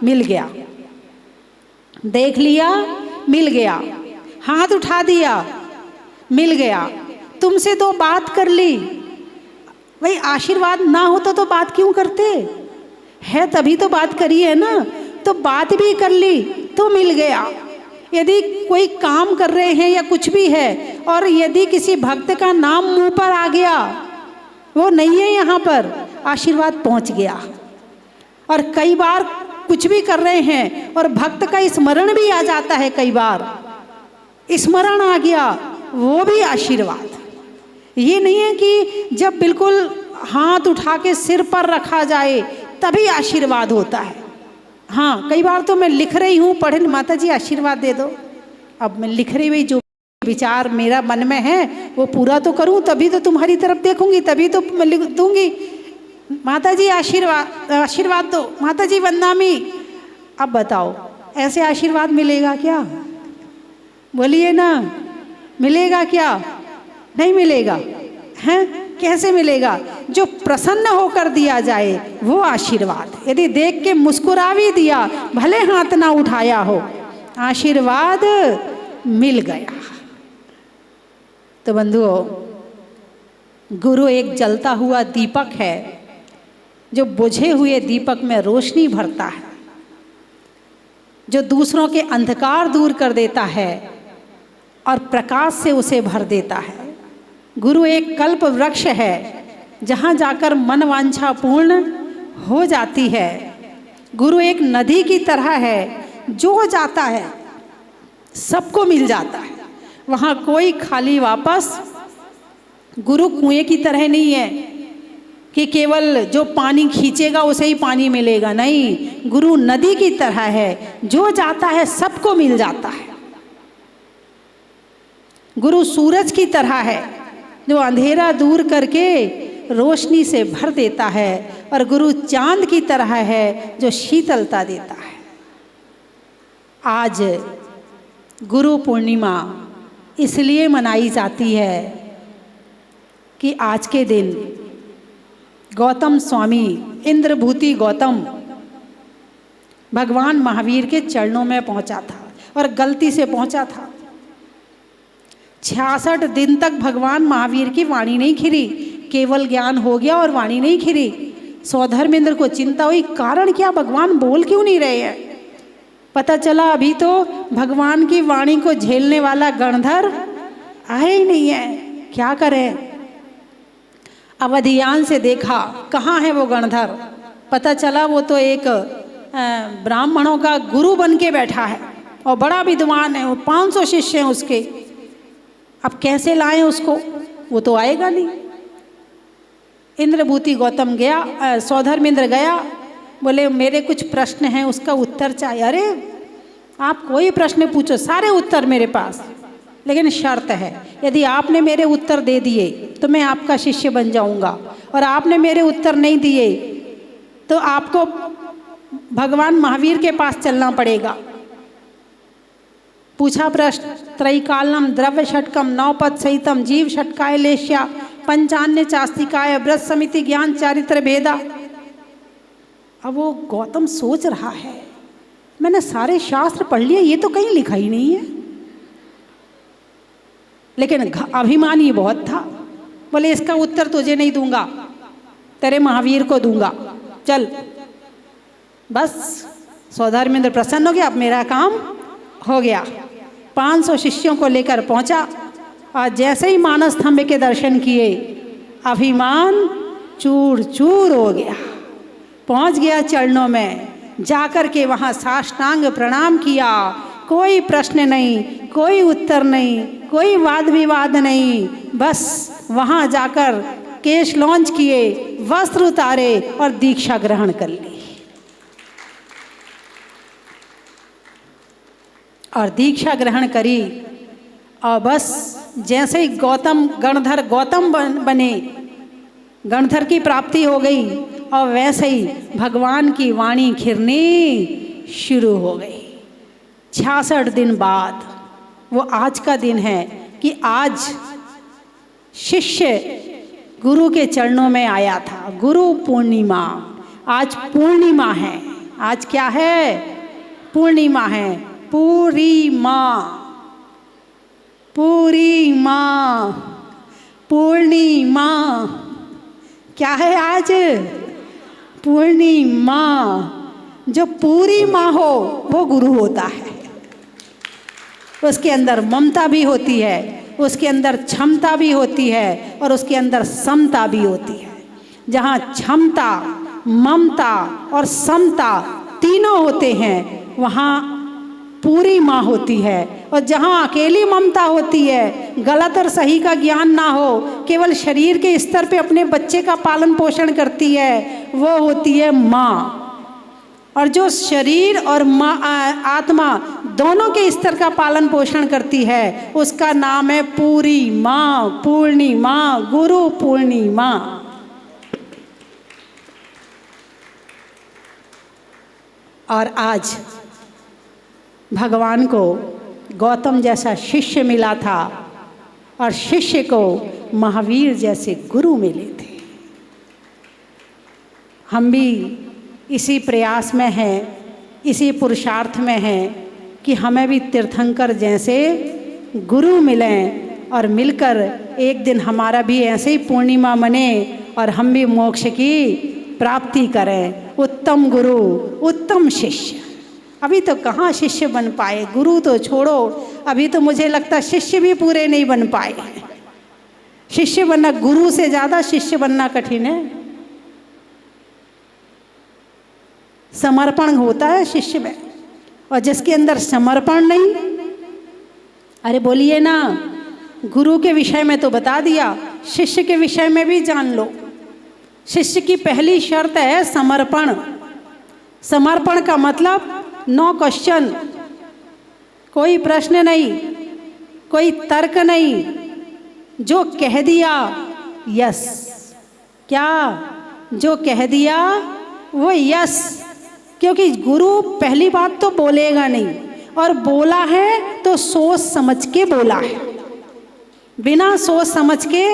मिल गया, देख लिया मिल गया, हाथ उठा दिया मिल गया, तुमसे दो बात कर ली, भाई आशीर्वाद ना होता तो बात क्यों करते है? तभी तो बात करी है ना, तो बात भी कर ली तो मिल गया। यदि कोई काम कर रहे हैं या कुछ भी है, और यदि किसी भक्त का नाम मुंह पर आ गया, वो नहीं है यहाँ पर, आशीर्वाद पहुँच गया। और कई बार कुछ भी कर रहे हैं और भक्त का स्मरण भी आ जाता है, कई बार स्मरण आ गया, वो भी आशीर्वाद। ये नहीं है कि जब बिल्कुल हाथ उठा के सिर पर रखा जाए तभी आशीर्वाद होता है। हाँ कई बार तो मैं लिख रही हूँ, पढ़े माता जी आशीर्वाद दे दो, अब मैं लिख रही हुई जो विचार मेरा मन में है वो पूरा तो करूँ, तभी तो तुम्हारी तरफ देखूंगी, तभी तो मैं लिख दूंगी। माता जी आशीर्वाद, आशीर्वाद दो, माता जी वंदनामी। अब बताओ ऐसे आशीर्वाद मिलेगा क्या? बोलिए ना, मिलेगा क्या? नहीं मिलेगा। हैं? कैसे मिलेगा? जो प्रसन्न होकर दिया जाए वो आशीर्वाद। यदि देख के मुस्कुरा भी दिया, भले हाथ ना उठाया हो, आशीर्वाद मिल गया। तो बंधुओं, गुरु एक जलता हुआ दीपक है जो बुझे हुए दीपक में रोशनी भरता है, जो दूसरों के अंधकार दूर कर देता है और प्रकाश से उसे भर देता है। गुरु एक कल्प वृक्ष है जहाँ जाकर मन वांछा पूर्ण हो जाती है। गुरु एक नदी की तरह है, जो जाता है सबको मिल जाता है, वहाँ कोई खाली वापस। गुरु कुएं की तरह नहीं है कि केवल जो पानी खींचेगा उसे ही पानी मिलेगा, नहीं, गुरु नदी की तरह है, जो जाता है सबको मिल जाता है। गुरु सूरज की तरह है जो अंधेरा दूर करके रोशनी से भर देता है, और गुरु चांद की तरह है जो शीतलता देता है। आज गुरु पूर्णिमा इसलिए मनाई जाती है कि आज के दिन गौतम स्वामी, इंद्रभूति गौतम भगवान महावीर के चरणों में पहुंचा था, और गलती से पहुंचा था। 66 दिन तक भगवान महावीर की वाणी नहीं खिरी, केवल ज्ञान हो गया और वाणी नहीं खिरी। सौधर्मेंद्र को चिंता हुई, कारण क्या, भगवान बोल क्यों नहीं रहे हैं। पता चला अभी तो भगवान की वाणी को झेलने वाला गणधर आया ही नहीं है, क्या करें। अवधियान से देखा, कहाँ है वो गणधर। पता चला वो तो एक ब्राह्मणों का गुरु बन के बैठा है और बड़ा विद्वान है, वो 500 शिष्य हैं उसके। अब कैसे लाएं उसको, वो तो आएगा नहीं। इंद्रभूति गौतम गया, सौधर्मेंद्र गया, बोले मेरे कुछ प्रश्न हैं, उसका उत्तर चाहिए। अरे आप कोई प्रश्न पूछो, सारे उत्तर मेरे पास, लेकिन शर्त है, यदि आपने मेरे उत्तर दे दिए तो मैं आपका शिष्य बन जाऊंगा, और आपने मेरे उत्तर नहीं दिए तो आपको भगवान महावीर के पास चलना पड़ेगा। पूछा प्रश्न, त्रैकालम द्रव्य षटकम नवपद सहितम जीव षटकाय लेश्या पंचान्य चास्तिकाय व्रत समिति ज्ञान चारित्र भेदा। अब वो गौतम सोच रहा है, मैंने सारे शास्त्र पढ़ लिए, ये तो कहीं लिखा ही नहीं है। लेकिन अभिमानी बहुत था, बोले इसका उत्तर तुझे नहीं दूंगा, तेरे महावीर को दूंगा, चल। बस सौधर्मेंद्र प्रसन्न हो गया, अब मेरा काम हो गया। 500 शिष्यों को लेकर पहुंचा, और जैसे ही मानस स्तंभ के दर्शन किए, अभिमान चूर चूर हो गया। पहुंच गया चरणों में, जाकर के वहाँ साष्टांग प्रणाम किया। कोई प्रश्न नहीं, कोई उत्तर नहीं, कोई वाद विवाद नहीं, बस वहाँ जाकर केश लॉन्च किए, वस्त्र उतारे और दीक्षा ग्रहण कर ली। और दीक्षा ग्रहण करी, और बस जैसे ही गौतम गणधर गौतम बने, गणधर की प्राप्ति हो गई, और वैसे ही भगवान की वाणी खिरनी शुरू हो गई। 66 दिन बाद वो आज का दिन है कि आज शिष्य गुरु के चरणों में आया था। गुरु पूर्णिमा, आज पूर्णिमा है। आज क्या है, पूर्णिमा है। पूरी माँ, पूरी माँ, पूर्णिमा, क्या है आज, पूर्णिमा। जो पूरी माँ हो वो गुरु होता है। उसके अंदर ममता भी होती है, उसके अंदर क्षमता भी होती है, और उसके अंदर समता भी होती है। जहाँ क्षमता, ममता और समता तीनों होते हैं, वहाँ पूरी माँ होती है। और जहाँ अकेली ममता होती है, गलत और सही का ज्ञान ना हो, केवल शरीर के स्तर पे अपने बच्चे का पालन पोषण करती है, वो होती है माँ। और जो शरीर और माँ, आत्मा दोनों के स्तर का पालन पोषण करती है, उसका नाम है पूरी माँ, पूर्णिमा, गुरु पूर्णिमा। और आज भगवान को गौतम जैसा शिष्य मिला था, और शिष्य को महावीर जैसे गुरु मिले थे। हम भी इसी प्रयास में हैं, इसी पुरुषार्थ में हैं कि हमें भी तीर्थंकर जैसे गुरु मिलें, और मिलकर एक दिन हमारा भी ऐसे ही पूर्णिमा मने और हम भी मोक्ष की प्राप्ति करें। उत्तम गुरु उत्तम शिष्य। अभी तो कहाँ शिष्य बन पाए, गुरु तो छोड़ो, अभी तो मुझे लगता है शिष्य भी पूरे नहीं बन पाए। शिष्य बनना, गुरु से ज़्यादा शिष्य बनना कठिन है। समर्पण होता है शिष्य में, और जिसके अंदर समर्पण नहीं, अरे बोलिए ना, गुरु के विषय में तो बता दिया, शिष्य के विषय में भी जान लो। शिष्य की पहली शर्त है समर्पण। समर्पण का मतलब नो क्वेश्चन, कोई प्रश्न नहीं, कोई तर्क नहीं, जो कह दिया यस। क्या? जो कह दिया वो यस। क्योंकि गुरु पहली बात तो बोलेगा नहीं, और बोला है तो सोच समझ के बोला है, बिना सोच समझ के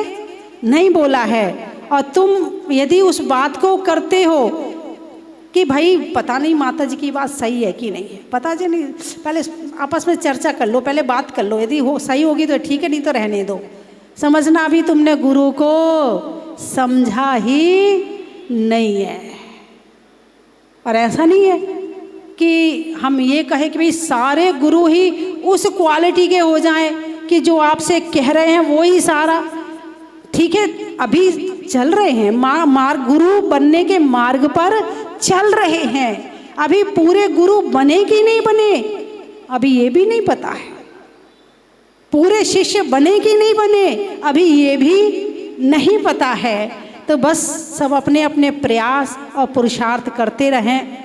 नहीं बोला है। और तुम यदि उस बात को करते हो कि भाई पता नहीं माता जी की बात सही है कि नहीं है, पता जी नहीं, पहले आपस में चर्चा कर लो, पहले बात कर लो, यदि हो सही होगी तो ठीक है, नहीं तो रहने दो। समझना अभी तुमने गुरु को समझा ही नहीं है। और ऐसा नहीं है कि हम ये कहें कि भाई सारे गुरु ही उस क्वालिटी के हो जाएं कि जो आपसे कह रहे हैं वो ही सारा ठीक है। अभी चल रहे हैं मार्ग, गुरु बनने के मार्ग पर चल रहे हैं। अभी पूरे गुरु बने कि नहीं बने, अभी ये भी नहीं पता है। पूरे शिष्य बने कि नहीं बने, अभी ये भी नहीं पता है। तो बस सब अपने अपने प्रयास और पुरुषार्थ करते रहें,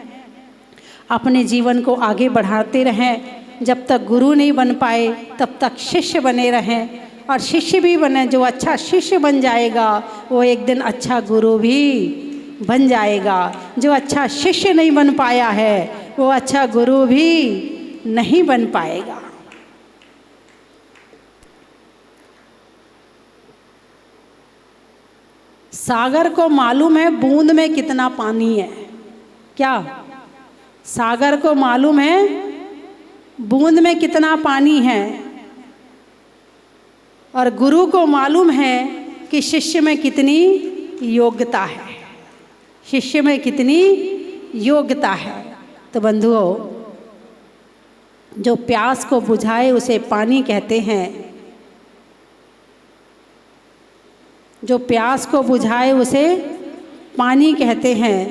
अपने जीवन को आगे बढ़ाते रहें। जब तक गुरु नहीं बन पाए तब तक शिष्य बने रहें, और शिष्य भी बने। जो अच्छा शिष्य बन जाएगा वो एक दिन अच्छा गुरु भी बन जाएगा। जो अच्छा शिष्य नहीं बन पाया है वो अच्छा गुरु भी नहीं बन पाएगा। सागर को मालूम है बूंद में कितना पानी है। क्या? सागर को मालूम है बूंद में कितना पानी है, और गुरु को मालूम है कि शिष्य में कितनी योग्यता है, शिष्य में कितनी योग्यता है। तो बंधुओं, जो प्यास को बुझाए उसे पानी कहते हैं, जो प्यास को बुझाए उसे पानी कहते हैं,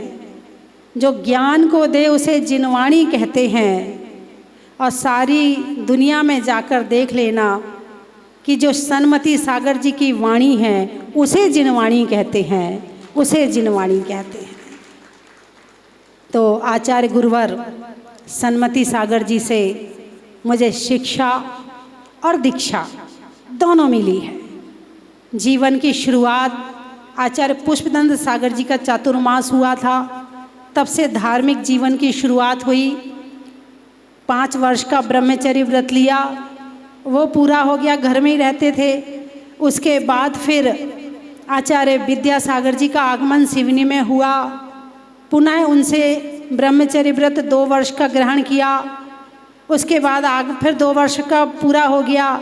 जो ज्ञान को दे उसे जिनवाणी कहते हैं। और सारी दुनिया में जाकर देख लेना कि जो सन्मति सागर जी की वाणी है उसे जिनवाणी कहते हैं, उसे जिनवाणी कहते हैं। तो आचार्य गुरुवर सन्मति सागर जी से मुझे शिक्षा और दीक्षा दोनों मिली है। जीवन की शुरुआत आचार्य पुष्पदंत सागर जी का चातुर्मास हुआ था, तब से धार्मिक जीवन की शुरुआत हुई। 5 वर्ष का ब्रह्मचर्य व्रत लिया, वो पूरा हो गया, घर में ही रहते थे। उसके बाद फिर आचार्य विद्यासागर जी का आगमन सिवनी में हुआ, पुनः उनसे ब्रह्मचर्य व्रत 2 वर्ष का ग्रहण किया। उसके बाद फिर 2 वर्ष का पूरा हो गया।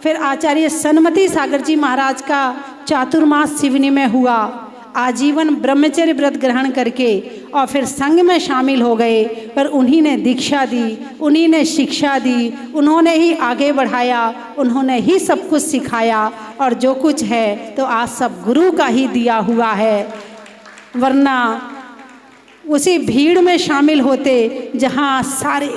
फिर आचार्य सन्मति सागर जी महाराज का चातुर्मास सिवनी में हुआ। आजीवन ब्रह्मचर्य व्रत ग्रहण करके और फिर संघ में शामिल हो गए। पर उन्हीं ने दीक्षा दी, उन्हीं ने शिक्षा दी, उन्होंने ही आगे बढ़ाया, उन्होंने ही सब कुछ सिखाया। और जो कुछ है तो आज सब गुरु का ही दिया हुआ है। वरना उसी भीड़ में शामिल होते जहाँ सारे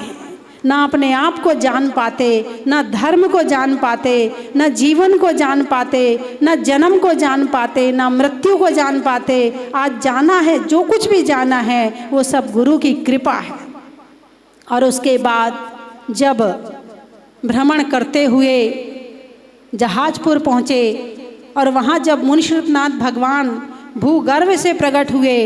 ना अपने आप को जान पाते, ना धर्म को जान पाते, ना जीवन को जान पाते, ना जन्म को जान पाते, ना मृत्यु को जान पाते। आज जाना है, जो कुछ भी जाना है वो सब गुरु की कृपा है। और उसके बाद जब भ्रमण करते हुए जहाजपुर पहुँचे और वहाँ जब मुनिश्रुतनाथ भगवान भूगर्भ से प्रकट हुए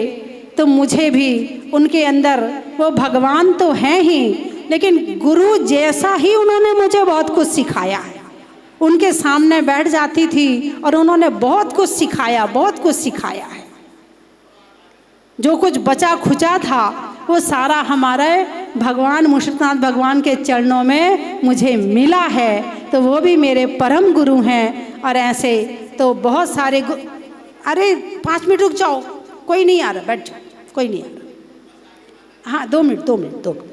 तो मुझे भी उनके अंदर वो भगवान तो हैं ही, लेकिन गुरु जैसा ही उन्होंने मुझे बहुत कुछ सिखाया है। उनके सामने बैठ जाती थी और उन्होंने बहुत कुछ सिखाया, बहुत कुछ सिखाया है। जो कुछ बचा खुचा था वो सारा हमारे भगवान मुनिश्रुतनाथ भगवान के चरणों में मुझे मिला है। तो वो भी मेरे परम गुरु हैं। और ऐसे तो बहुत सारे अरे 5 मिनट रुक जाओ, कोई नहीं आ रहा, बैठ जाओ, कोई नहीं आ रहा। हाँ 2 मिनट 2 मिनट 2 मिनट।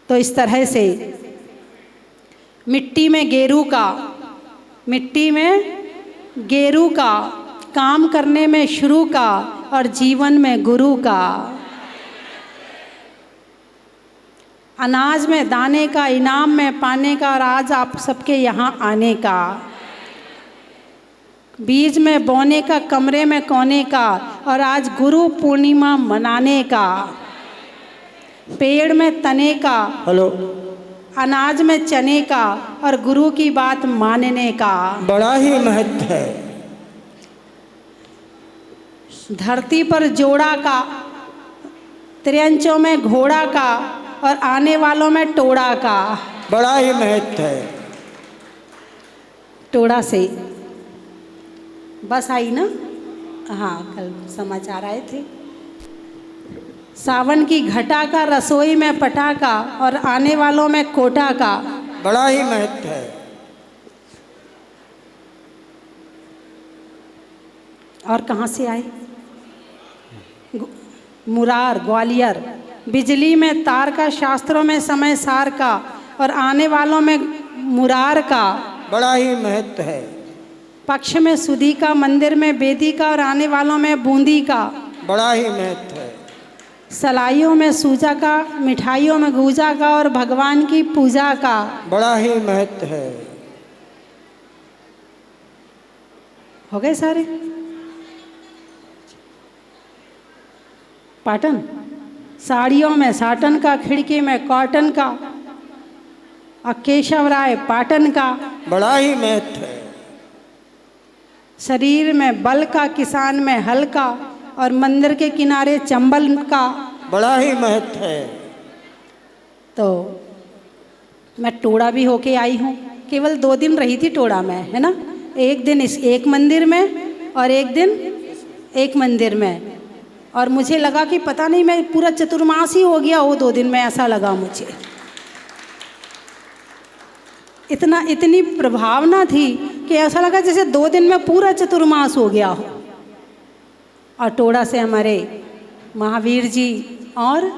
तो इस तरह से मिट्टी में गेरू का काम करने में शुरू का और जीवन में गुरु का, अनाज में दाने का, इनाम में पाने का और आज आप सबके यहाँ आने का, बीज में बोने का, कमरे में कोने का और आज गुरु पूर्णिमा मनाने का, पेड़ में तने का, हेलो, अनाज में चने का और गुरु की बात मानने का। बड़ा ही महत्व है। धरती पर जोड़ा का, त्रियंचों में घोड़ा का और आने वालों में टोड़ा का। बड़ा ही महत्व है। टोड़ा से बस आई ना? हाँ कल समाचार आए थे। सावन की घटा का, रसोई में पटाखा और आने वालों में कोटा का। बड़ा ही महत्व है। और कहाँ से आए? मुरार, ग्वालियर। बिजली में तार का, शास्त्रों में समय सार का और आने वालों में मुरार का। बड़ा ही महत्व है। पक्ष में सुधी का, मंदिर में बेदी का और आने वालों में बूंदी का। बड़ा ही महत्व है। सलाइयों में सूजा का, मिठाइयों में गूजा का और भगवान की पूजा का। बड़ा ही महत्व है। हो गए सारे? पाटन, साड़ियों में साटन का, खिड़की में कॉटन का और केशव राय पाटन का। बड़ा ही महत्व है। शरीर में बल का, किसान में हल का और मंदिर के किनारे चंबल का। बड़ा ही महत्व है। तो मैं टोड़ा भी होके आई हूँ, केवल 2 दिन रही थी टोड़ा में, है ना? एक दिन इस एक मंदिर में और एक दिन एक मंदिर में। और मुझे लगा कि पता नहीं मैं पूरा चतुर्मास ही हो गया वो 2 दिन में, ऐसा लगा मुझे। इतनी प्रभावना थी कि ऐसा लगा जैसे 2 दिन में पूरा चतुर्मास हो गया हो। और टोड़ा से हमारे महावीर जी और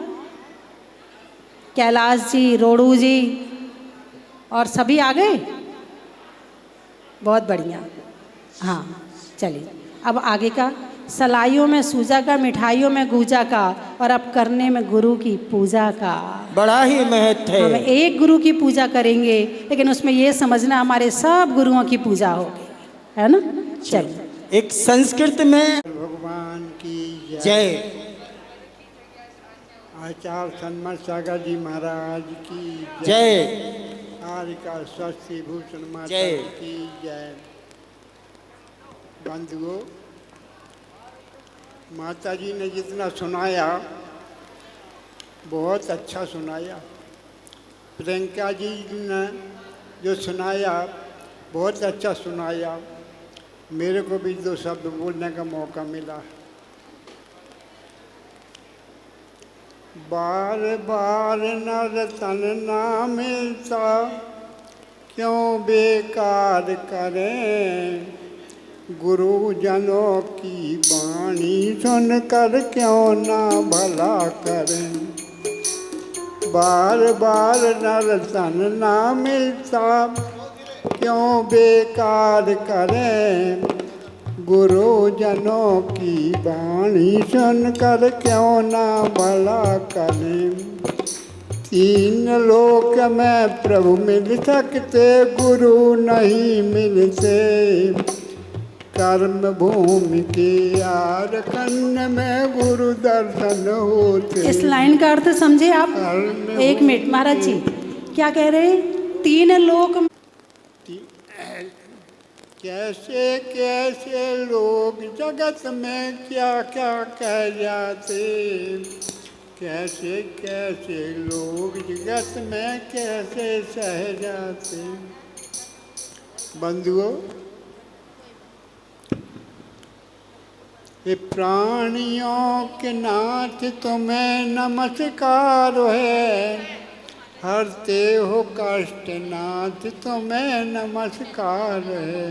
कैलाश जी, रोड़ू जी और सभी आ गए। बहुत बढ़िया। हाँ चलिए अब आगे का। सलाइयों में सूजा का, मिठाइयों में गूजा का और अब करने में गुरु की पूजा का। बड़ा ही महत्व है। हम एक गुरु की पूजा करेंगे लेकिन उसमें ये समझना हमारे सब गुरुओं की पूजा होगी, है ना? चलिए। एक संस्कृत में भगवान की जय। आचार्य सन्मत सागर जी महाराज की जय। आर्यका स्वस्ति भूषण माता जय। की जय। बंधुओं, माता जी ने जितना सुनाया बहुत अच्छा सुनाया। प्रियंका जी ने जो सुनाया बहुत अच्छा सुनाया। मेरे को भी 2 शब्द बोलने का मौका मिला। बार बार नर तन ना मिलता, क्यों बेकार करें, गुरुजनों की वाणी सुनकर क्यों ना भला करें। बार बार नर तन ना मिलता, क्यों बेकार करें, गुरुजनों की वाणी सुनकर क्यों ना भला करें। 3 लोक में प्रभु मिल सकते, गुरु नहीं मिलते, कर्म भूमि के आरकन में गुरु दर्शन होते। इस लाइन का अर्थ समझे आप? 1 मिनट महाराज जी क्या कह रहे हैं? 3 लोक। कैसे कैसे लोग जगत में क्या क्या कह जाते, कैसे कैसे लोग जगत में कैसे सह जाते। बंधुओं, ये प्राणियों के नाथ तुम्हें नमस्कार है। हरते हो कष्ट नाथ तुम्हें नमस्कार है।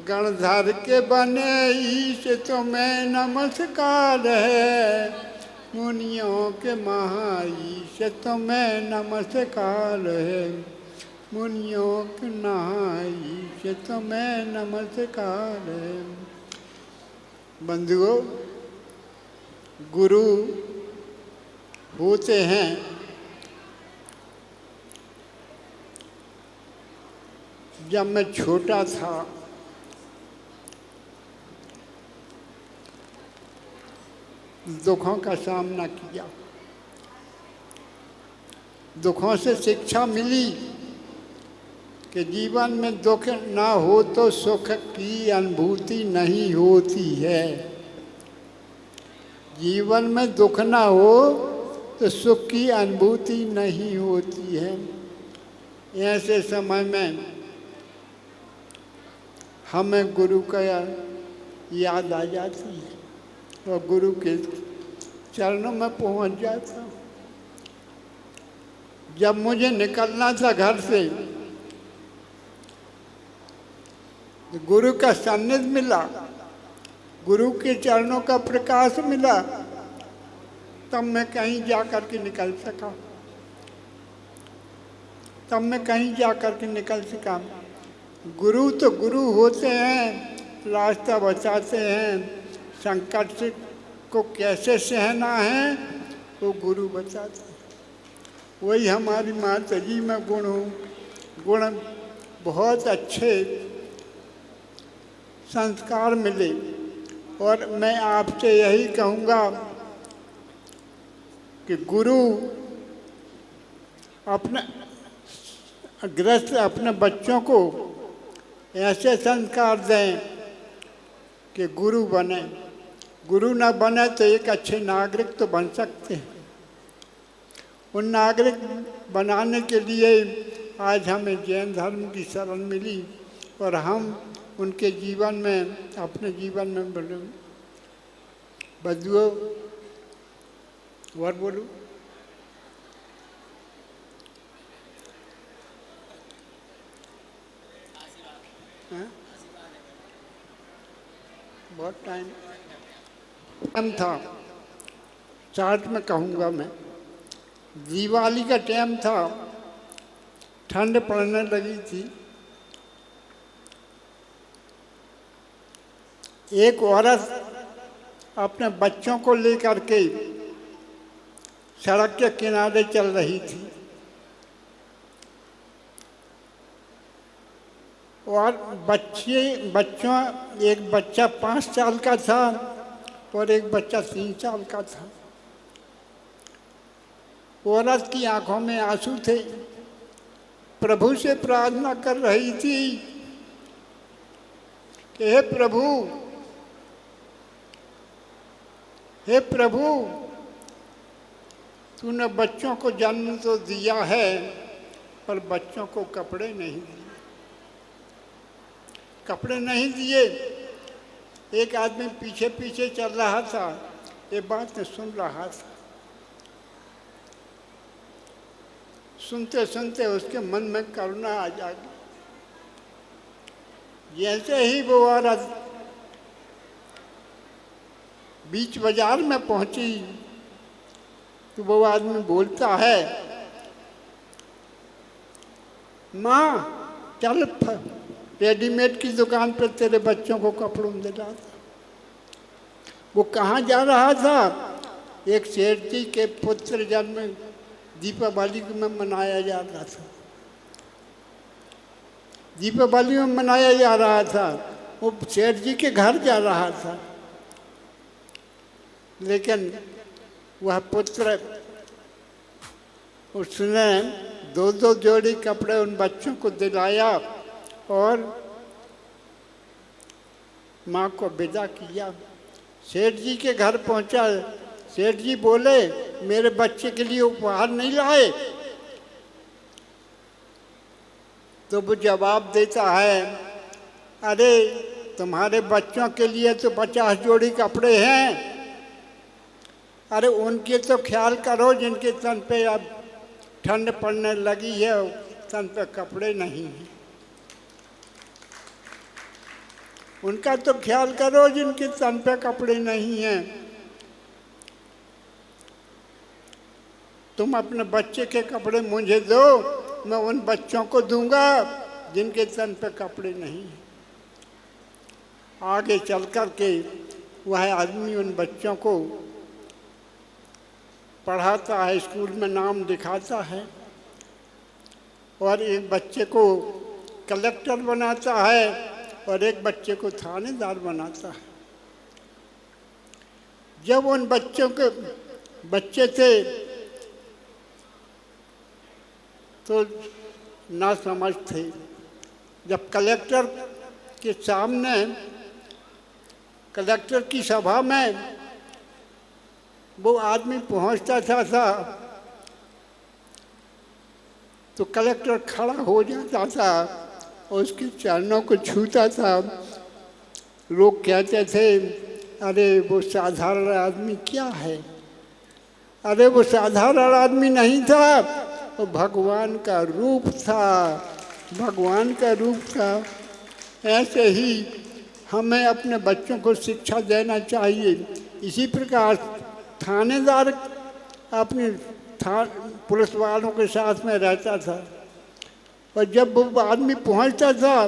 गणधर के बने ईश तुम्हें नमस्कार है। मुनियों के महाईश तुम्हें नमस्कार है। मुनियों के महाईश तुम्हें नमस्कार है। बंधुओं, गुरु होते हैं जब मैं छोटा था दुखों का सामना किया, दुखों से शिक्षा मिली कि जीवन में दुख ना हो तो सुख की अनुभूति नहीं होती है। जीवन में दुख ना हो तो सुख की अनुभूति नहीं होती है। ऐसे समय में हमें गुरु का याद आ जाती है और गुरु के चरणों में पहुंच जाता हूँ। जब मुझे निकलना था घर से, गुरु का सानिध्य मिला, गुरु के चरणों का प्रकाश मिला, तब मैं कहीं जा कर के निकल सका, तब मैं कहीं जा कर के निकल सका। गुरु तो गुरु होते हैं, रास्ता बताते हैं, संकट से को कैसे सहना है वो गुरु बताते हैं। वही हमारी माता जी में गुण बहुत अच्छे संस्कार मिले। और मैं आपसे यही कहूँगा कि गुरु अपने गृहस्थ अपने बच्चों को ऐसे संस्कार दें कि गुरु बने। गुरु ना बने तो एक अच्छे नागरिक तो बन सकते हैं। उन नागरिक बनाने के लिए आज हमें जैन धर्म की शरण मिली और हम उनके जीवन में, अपने जीवन में बदलू। और बोलूँ, बहुत टाइम था, चार्ट में कहूँगा मैं। दिवाली का टाइम था, ठंड पड़ने लगी थी। एक औरत अपने बच्चों को लेकर के सड़क के किनारे चल रही थी और बच्चों एक बच्चा 5 साल का था और एक बच्चा 3 साल का था। औरत की आंखों में आंसू थे, प्रभु से प्रार्थना कर रही थी कि हे प्रभु, हे प्रभु, तूने बच्चों को जन्म तो दिया है पर बच्चों को कपड़े नहीं दिए, कपड़े नहीं दिए। एक आदमी पीछे पीछे चल रहा था, ये बात सुन रहा था। सुनते सुनते उसके मन में करुणा आ जाएगी। जैसे ही वो औरत बीच बाजार में पहुंची तो वो आदमी बोलता है, माँ चल रेडीमेड की दुकान पर तेरे बच्चों को कपड़ों दे रहा था। वो कहाँ जा रहा था? एक सेठ जी के पुत्र जन्म दीपावली में मनाया जा रहा था, दीपावली में मनाया जा रहा था। वो सेठ जी के घर जा रहा था, लेकिन वह पुत्र उसने 2-2 जोड़ी कपड़े उन बच्चों को दिलाया और माँ को विदा किया। सेठ जी के घर पहुंचा, सेठ जी बोले, मेरे बच्चे के लिए उपहार नहीं लाए? तो वो जवाब देता है, अरे तुम्हारे बच्चों के लिए तो 50 जोड़ी कपड़े हैं, अरे उनके तो ख्याल करो जिनके तन पे अब ठंड पड़ने लगी है, तन पे कपड़े नहीं हैं। उनका तो ख्याल करो जिनके तन पे कपड़े नहीं हैं। तुम अपने बच्चे के कपड़े मुझे दो, मैं उन बच्चों को दूंगा जिनके तन पे कपड़े नहीं हैं। आगे चल कर के वह आदमी उन बच्चों को पढ़ाता है, स्कूल में नाम दिखाता है और एक बच्चे को कलेक्टर बनाता है और एक बच्चे को थानेदार बनाता है। जब उन बच्चों के बच्चे थे तो ना समझ थे। जब कलेक्टर के सामने, कलेक्टर की सभा में वो आदमी पहुंचता था तो कलेक्टर खड़ा हो जाता था और उसके चरणों को छूता था। लोग कहते थे, अरे वो साधारण आदमी क्या है? अरे वो साधारण आदमी नहीं था, वो भगवान का रूप था, भगवान का रूप था। ऐसे ही हमें अपने बच्चों को शिक्षा देना चाहिए। इसी प्रकार थानेदार अपने पुलिस वालों के साथ में रहता था और जब वो आदमी पहुंचता था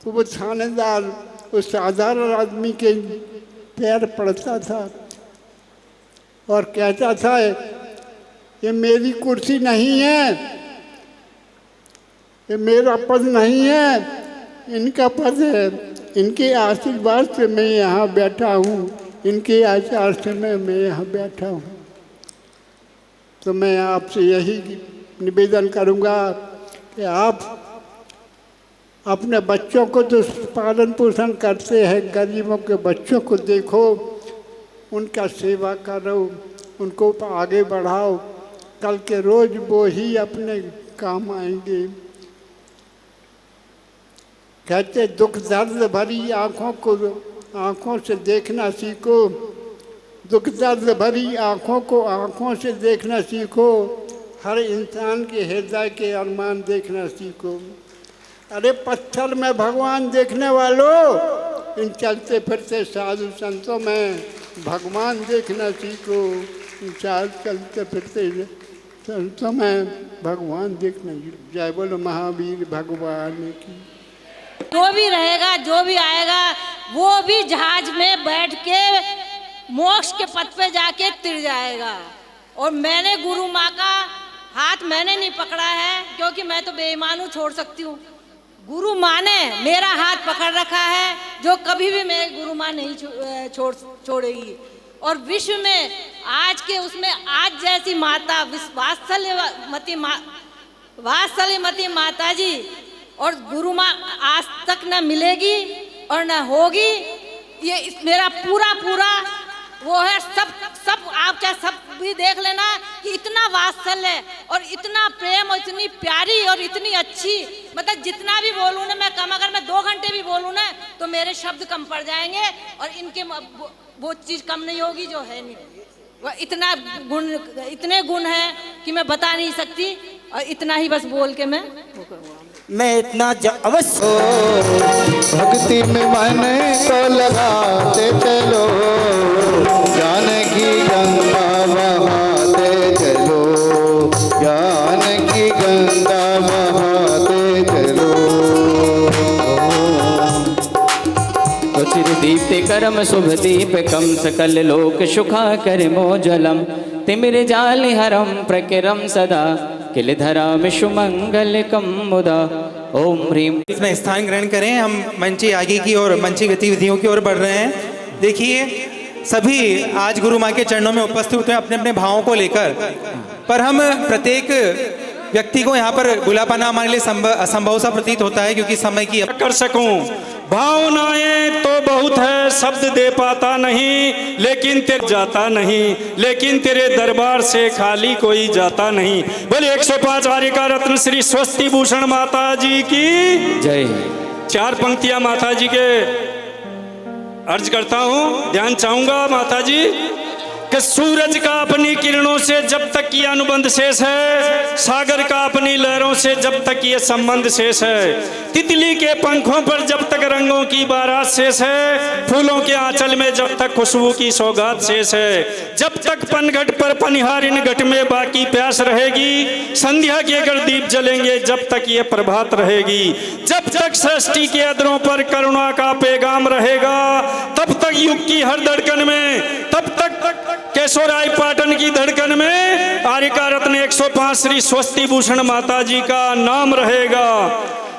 तो वो थानेदार उस साधारण आदमी के पैर पड़ता था और कहता था, ये मेरी कुर्सी नहीं है, ये मेरा पद नहीं है, इनका पद है। इनके आशीर्वाद से मैं यहाँ बैठा हूँ, इनके आचार से मैं यहाँ बैठा हूँ। तो मैं आपसे यही निवेदन करूँगा कि आप अपने बच्चों को तो पालन पोषण करते हैं, गरीबों के बच्चों को देखो, उनका सेवा करो, उनको आगे बढ़ाओ। कल के रोज वो ही अपने काम आएंगे। कहते दुख दर्द भरी आँखों से देखना सीखो, दुख दर्द भरी आँखों को आँखों से देखना सीखो, हर इंसान के हृदय के अरमान देखना सीखो। अरे पत्थर में भगवान देखने वालों, इन चलते फिरते साधु संतों में भगवान देखना सीखो। इन चलते फिरते संतों में भगवान देखना। जय बोलो महावीर भगवान की। जो भी रहेगा, जो भी आएगा, वो भी जहाज में बैठ के मोक्ष के पथ पे जाके तिर जाएगा। और मैंने गुरु माँ का हाथ मैंने नहीं पकड़ा है, क्योंकि मैं तो बेईमान हूँ, छोड़ सकती हूँ। गुरु माँ ने मेरा हाथ पकड़ रखा है, जो कभी भी मेरे गुरु माँ नहीं छोड़ेगी। और विश्व में आज के उसमें आज जैसी माता, वात्सल्यमती माता जी और गुरु माँ आज तक न मिलेगी और न होगी। ये मेरा पूरा वो है। सब आप चाहे सब भी देख लेना कि इतना वात्सल्य और इतना प्रेम और इतनी प्यारी और इतनी अच्छी, मतलब जितना भी बोलूँ ना मैं कम, अगर मैं 2 घंटे भी बोलूँ ना तो मेरे शब्द कम पड़ जाएंगे और इनके वो चीज़ कम नहीं होगी जो है नहीं। वह इतने गुण हैं कि मैं बता नहीं सकती, और इतना ही बस बोल के मैं इतना अवश्य भक्ति में मन को लगाते चलो, ज्ञान की गंगा बहाते चलो, ज्ञान की गंगा बहाते चलो। दीप्ति कर्म शुभ दीपकम सकल लोक सुखा करमो जलम, तिमिर जाल हरम प्रकिरम सदा किल धरा विश्व मंगलकम मुदा। ओम ह्रीम। इसमें स्थान ग्रहण करें। हम मंची आगे की ओर, मंची गतिविधियों की ओर बढ़ रहे हैं। देखिए सभी आज गुरु माँ के चरणों में उपस्थित हुए अपने अपने भावों को लेकर, पर हम प्रत्येक व्यक्ति को यहाँ पर बुला पाना हमारे लिए असंभव सा प्रतीत होता है, क्योंकि समय की कर सकूं। भावनाएं तो बहुत है, शब्द दे पाता नहीं, लेकिन तेरे जाता नहीं, लेकिन तेरे दरबार से खाली कोई जाता नहीं। बोले 105 आर्य का रत्न श्री स्वस्ति भूषण माता जी की जय। 4 पंक्तियां माता जी के अर्ज करता हूं, ध्यान चाहूंगा माता जी। कि सूरज का अपनी किरणों से जब तक ये अनुबंध शेष है, सागर का अपनी लहरों से जब तक ये संबंध शेष है, तितली के पंखों पर जब तक रंगों की बारात शेष है, फूलों के आंचल में जब तक खुशबू की सौगात शेष है, जब तक पनघट पर पनिहारिन घट में बाकी प्यास रहेगी, संध्या के अगर दीप जलेंगे जब तक ये प्रभात रहेगी, जब तक सृष्टि के अधरों पर करुणा का पैगाम रहेगा, तब तक युग की हर धड़कन में, तब तक केशोराय पाटन की धड़कन में आर्यका रत्न 105 श्री स्वस्ति भूषण माता जी का नाम रहेगा।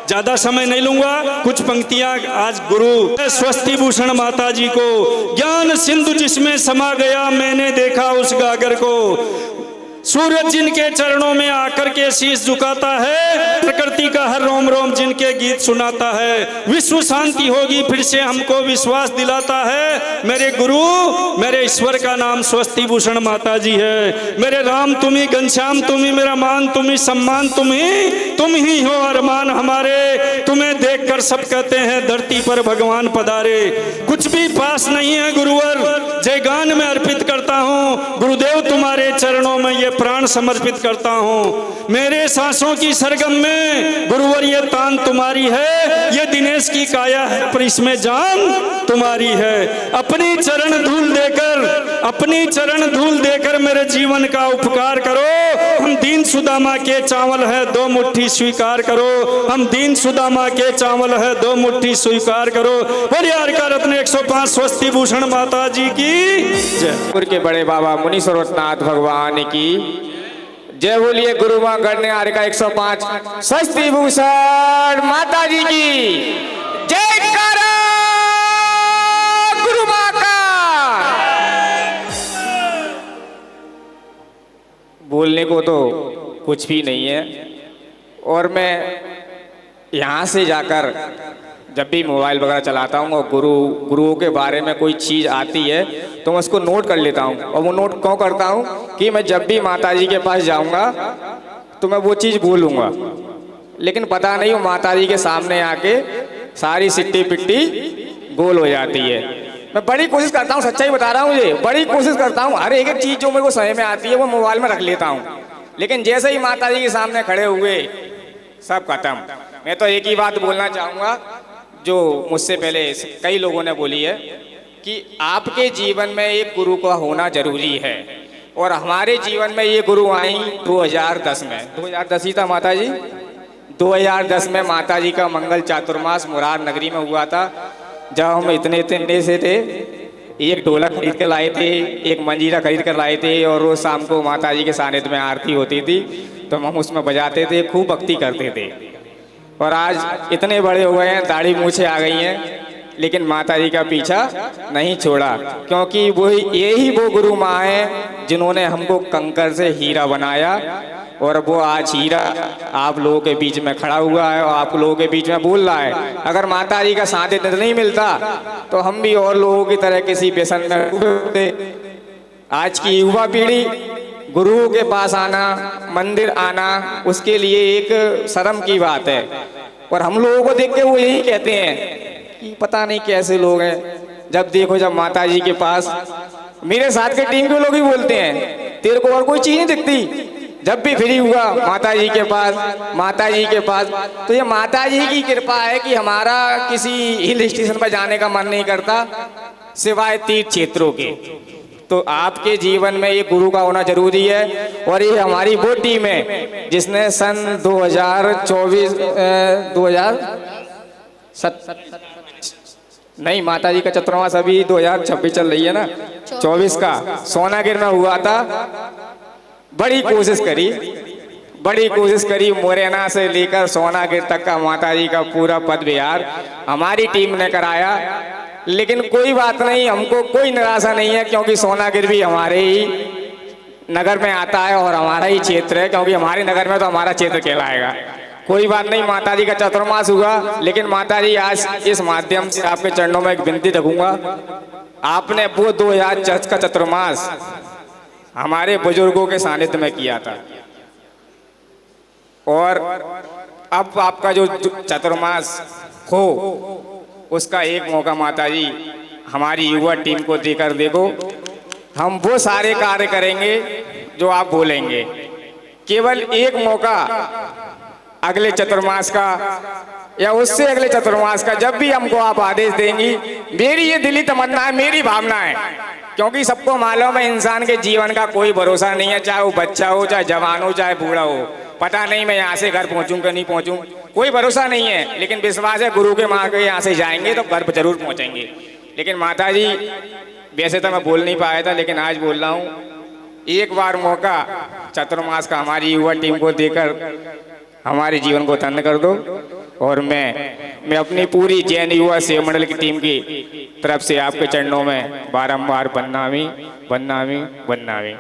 ज्यादा समय नहीं लूंगा, कुछ पंक्तियां आज गुरु स्वस्ति भूषण माता जी को। ज्ञान सिंधु जिसमें समा गया, मैंने देखा उस गागर को, सूरज जिनके चरणों में आकर के शीश झुकाता है, प्रकृति का हर रोम रोम जिनके गीत सुनाता है, विश्व शांति होगी फिर से हमको विश्वास दिलाता है। मेरे गुरु, मेरे ईश्वर का नाम स्वस्ति भूषण माता जी है। मेरे राम तुम ही, घनश्याम तुम ही, मेरा मान तुम ही, सम्मान तुम ही हो अरमान हमारे। तुम्हें देखकर सब कहते हैं धरती पर भगवान पधारे। कुछ भी पास नहीं है गुरुवर, जय गान में अर्पित करता हूँ। गुरुदेव तुम्हारे चरणों में ये प्राण समर्पित करता हूँ। मेरे सांसों की सरगम में गुरुवर ये तान तुम्हारी है, ये दिनेश की काया है पर इसमें जान तुम्हारी है। अपनी चरण धूल देकर, अपनी चरण धूल देकर मेरे जीवन का उपकार करो। हम दीन सुदामा के चावल है, दो मुट्ठी स्वीकार करो। हम दीन सुदामा के चावल है, दो मुट्ठी स्वीकार करो। बोलिए आर्यका रत्न 105 स्वस्ति भूषण माता जी की जय। के बड़े बाबा मुनि सर्वनाथ भगवान की जय। बोलिए गुरु मां गण्य आर्यका 105 स्वस्ति भूषण माता जी की जय। करो गुरु मां का। बोलने को तो कुछ भी नहीं है, और मैं यहाँ से जाकर जब भी मोबाइल वगैरह चलाता हूँ और गुरुओं के बारे में कोई चीज़ आती है तो मैं उसको नोट कर लेता हूँ। और वो नोट क्यों करता हूँ कि मैं जब भी माता जी के पास जाऊँगा तो मैं वो चीज़ बोलूँगा, लेकिन पता नहीं वो माता जी के सामने आके सारी सिट्टी पिट्टी गोल हो जाती है। मैं बड़ी कोशिश करता हूँ, सच्चाई बता रहा हूँ, ये बड़ी कोशिश करता हूँ, हर एक चीज़ जो मेरे को समझ में आती है वो मोबाइल में रख लेता हूँ, लेकिन जैसे ही माता जी के सामने खड़े हुए सब खत्म। मैं तो एक ही बात बोलना चाहूँगा जो मुझसे पहले कई लोगों ने बोली है कि आपके जीवन में एक गुरु का होना जरूरी है, और हमारे जीवन में ये गुरु आई 2010 में। 2010 ही था माता जी, 2010 में माता जी का मंगल चातुर्मास मुरार नगरी में हुआ था। जब हम इतने से थे, एक ढोलक खरीद कर लाए थे, एक मंजीरा खरीद कर लाए थे, और रोज शाम को माता जी के सानिध्य में आरती होती थी तो हम उसमें बजाते थे, खूब भक्ति करते थे। और आज इतने बड़े हो गए हैं, दाढ़ी मूछें आ गई हैं, लेकिन माता जी का पीछा नहीं छोड़ा, क्योंकि यही वो गुरु माँ हैं जिन्होंने हमको कंकर से हीरा बनाया, और वो आज हीरा आप लोगों के बीच में खड़ा हुआ है और आप लोगों के बीच में बोल रहा है। अगर माता जी का सानिध्य नहीं मिलता तो हम भी और लोगों की तरह किसी व्यसन में डूबते। आज की युवा पीढ़ी गुरुओं के पास आना, मंदिर आना, उसके लिए एक शर्म की बात है, और हम लोगों को देख के वो यही कहते हैं कि पता नहीं कैसे लोग हैं। जब देखो, जब माता जी के पास, मेरे साथ के टीम के लोग ही बोलते हैं तेरे को और कोई चीज़ नहीं दिखती। जब भी फ्री हुआ माता जी के पास, माता जी के पास। तो ये माता जी की कृपा है कि हमारा किसी हिल स्टेशन पर जाने का मन नहीं करता सिवाय तीर्थ क्षेत्रों के। तो आपके जीवन में ये गुरु का होना जरूरी है, और ये हमारी वो टीम है जिसने सन 2024 नहीं, माता जी का चतुर्मास अभी 2026 चल रही है ना, 24 का सोनागिर में हुआ था। बड़ी कोशिश करी, मोरेना से लेकर सोनागिर तक का माता जी का पूरा पद विहार हमारी टीम ने कराया। लेकिन कोई बात नहीं, हमको कोई निराशा नहीं है, क्योंकि सोनागिर भी हमारे ही नगर में आता है और हमारा ही क्षेत्र है, क्योंकि हमारे नगर में तो हमारा क्षेत्र कहलाएगा। कोई बात नहीं, माता जी का चतुर्मास हुआ, लेकिन माता जी आज इस माध्यम से आपके चरणों में एक विनती रखूंगा। आपने वो 2010 का चतुर्मास हमारे बुजुर्गों के सानिध्य में किया था, और अब आपका जो चतुर्मास हो उसका एक मौका माता जी हमारी युवा टीम को देकर देखो। हम वो सारे कार्य करेंगे जो आप बोलेंगे। केवल एक मौका अगले चतुर्मास का या उससे अगले चतुर्मास का, जब भी हमको आप आदेश देंगी, मेरी ये दिली तमन्ना है, मेरी भावना है, क्योंकि सबको मालूम है इंसान के जीवन का कोई भरोसा नहीं है, चाहे वो बच्चा हो, चाहे जवान हो, चाहे बूढ़ा हो। पता नहीं मैं यहाँ से घर पहुँचूँ कि नहीं पहुँचूँ, कोई भरोसा नहीं है, लेकिन विश्वास है गुरु के माँ के यहाँ से जाएंगे तो घर जरूर पहुँचेंगे। लेकिन माता जी, वैसे तो मैं बोल नहीं पाया था, लेकिन आज बोल रहा हूँ, एक बार मौका चतुर्मास का हमारी युवा टीम को देकर हमारे जीवन को धन्य कर दो। और मैं अपनी पूरी जैन युवा सेवा मंडल की टीम की तरफ से आपके चरणों में बारंबार वंदनामि वंदनामि वंदनामि।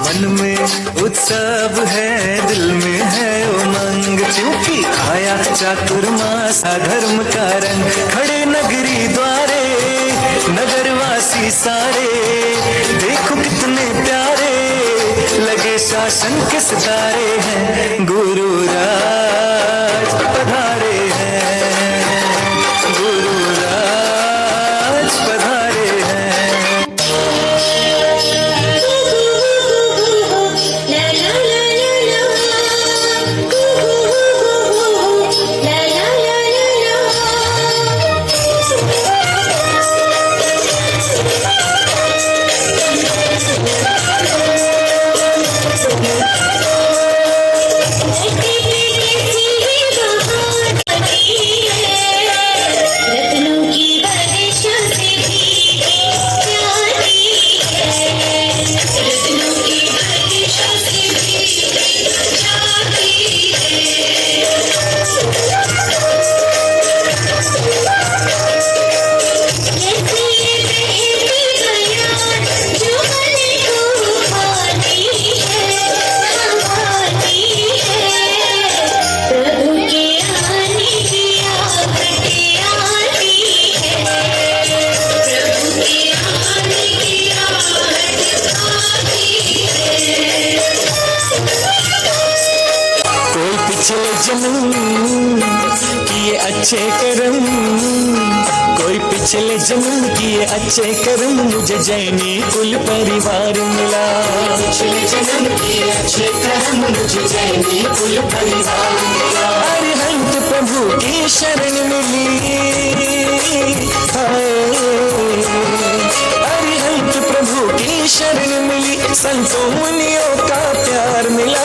मन में उत्सव है, दिल में है उमंग, क्योंकि आया चातुर्मास धर्म का रंग। खड़े नगरी द्वारे नगरवासी सारे, देखो कितने प्यारे लगे शासन के सितारे हैं। गुरु राज पधारे हैं, गुरु राज पधारे हैं। अच्छे कर्म, कोई पिछले जन्म किए अच्छे कर्म, मुझे जैनी कुल परिवार मिला। पिछले जन्म किए अच्छे कर्म, मुझे जैनी कुल परिवार मिला। अरिहंत प्रभु की शरण मिली, अरिहंत प्रभु की शरण मिली, संतों मुनियों का प्यार मिला।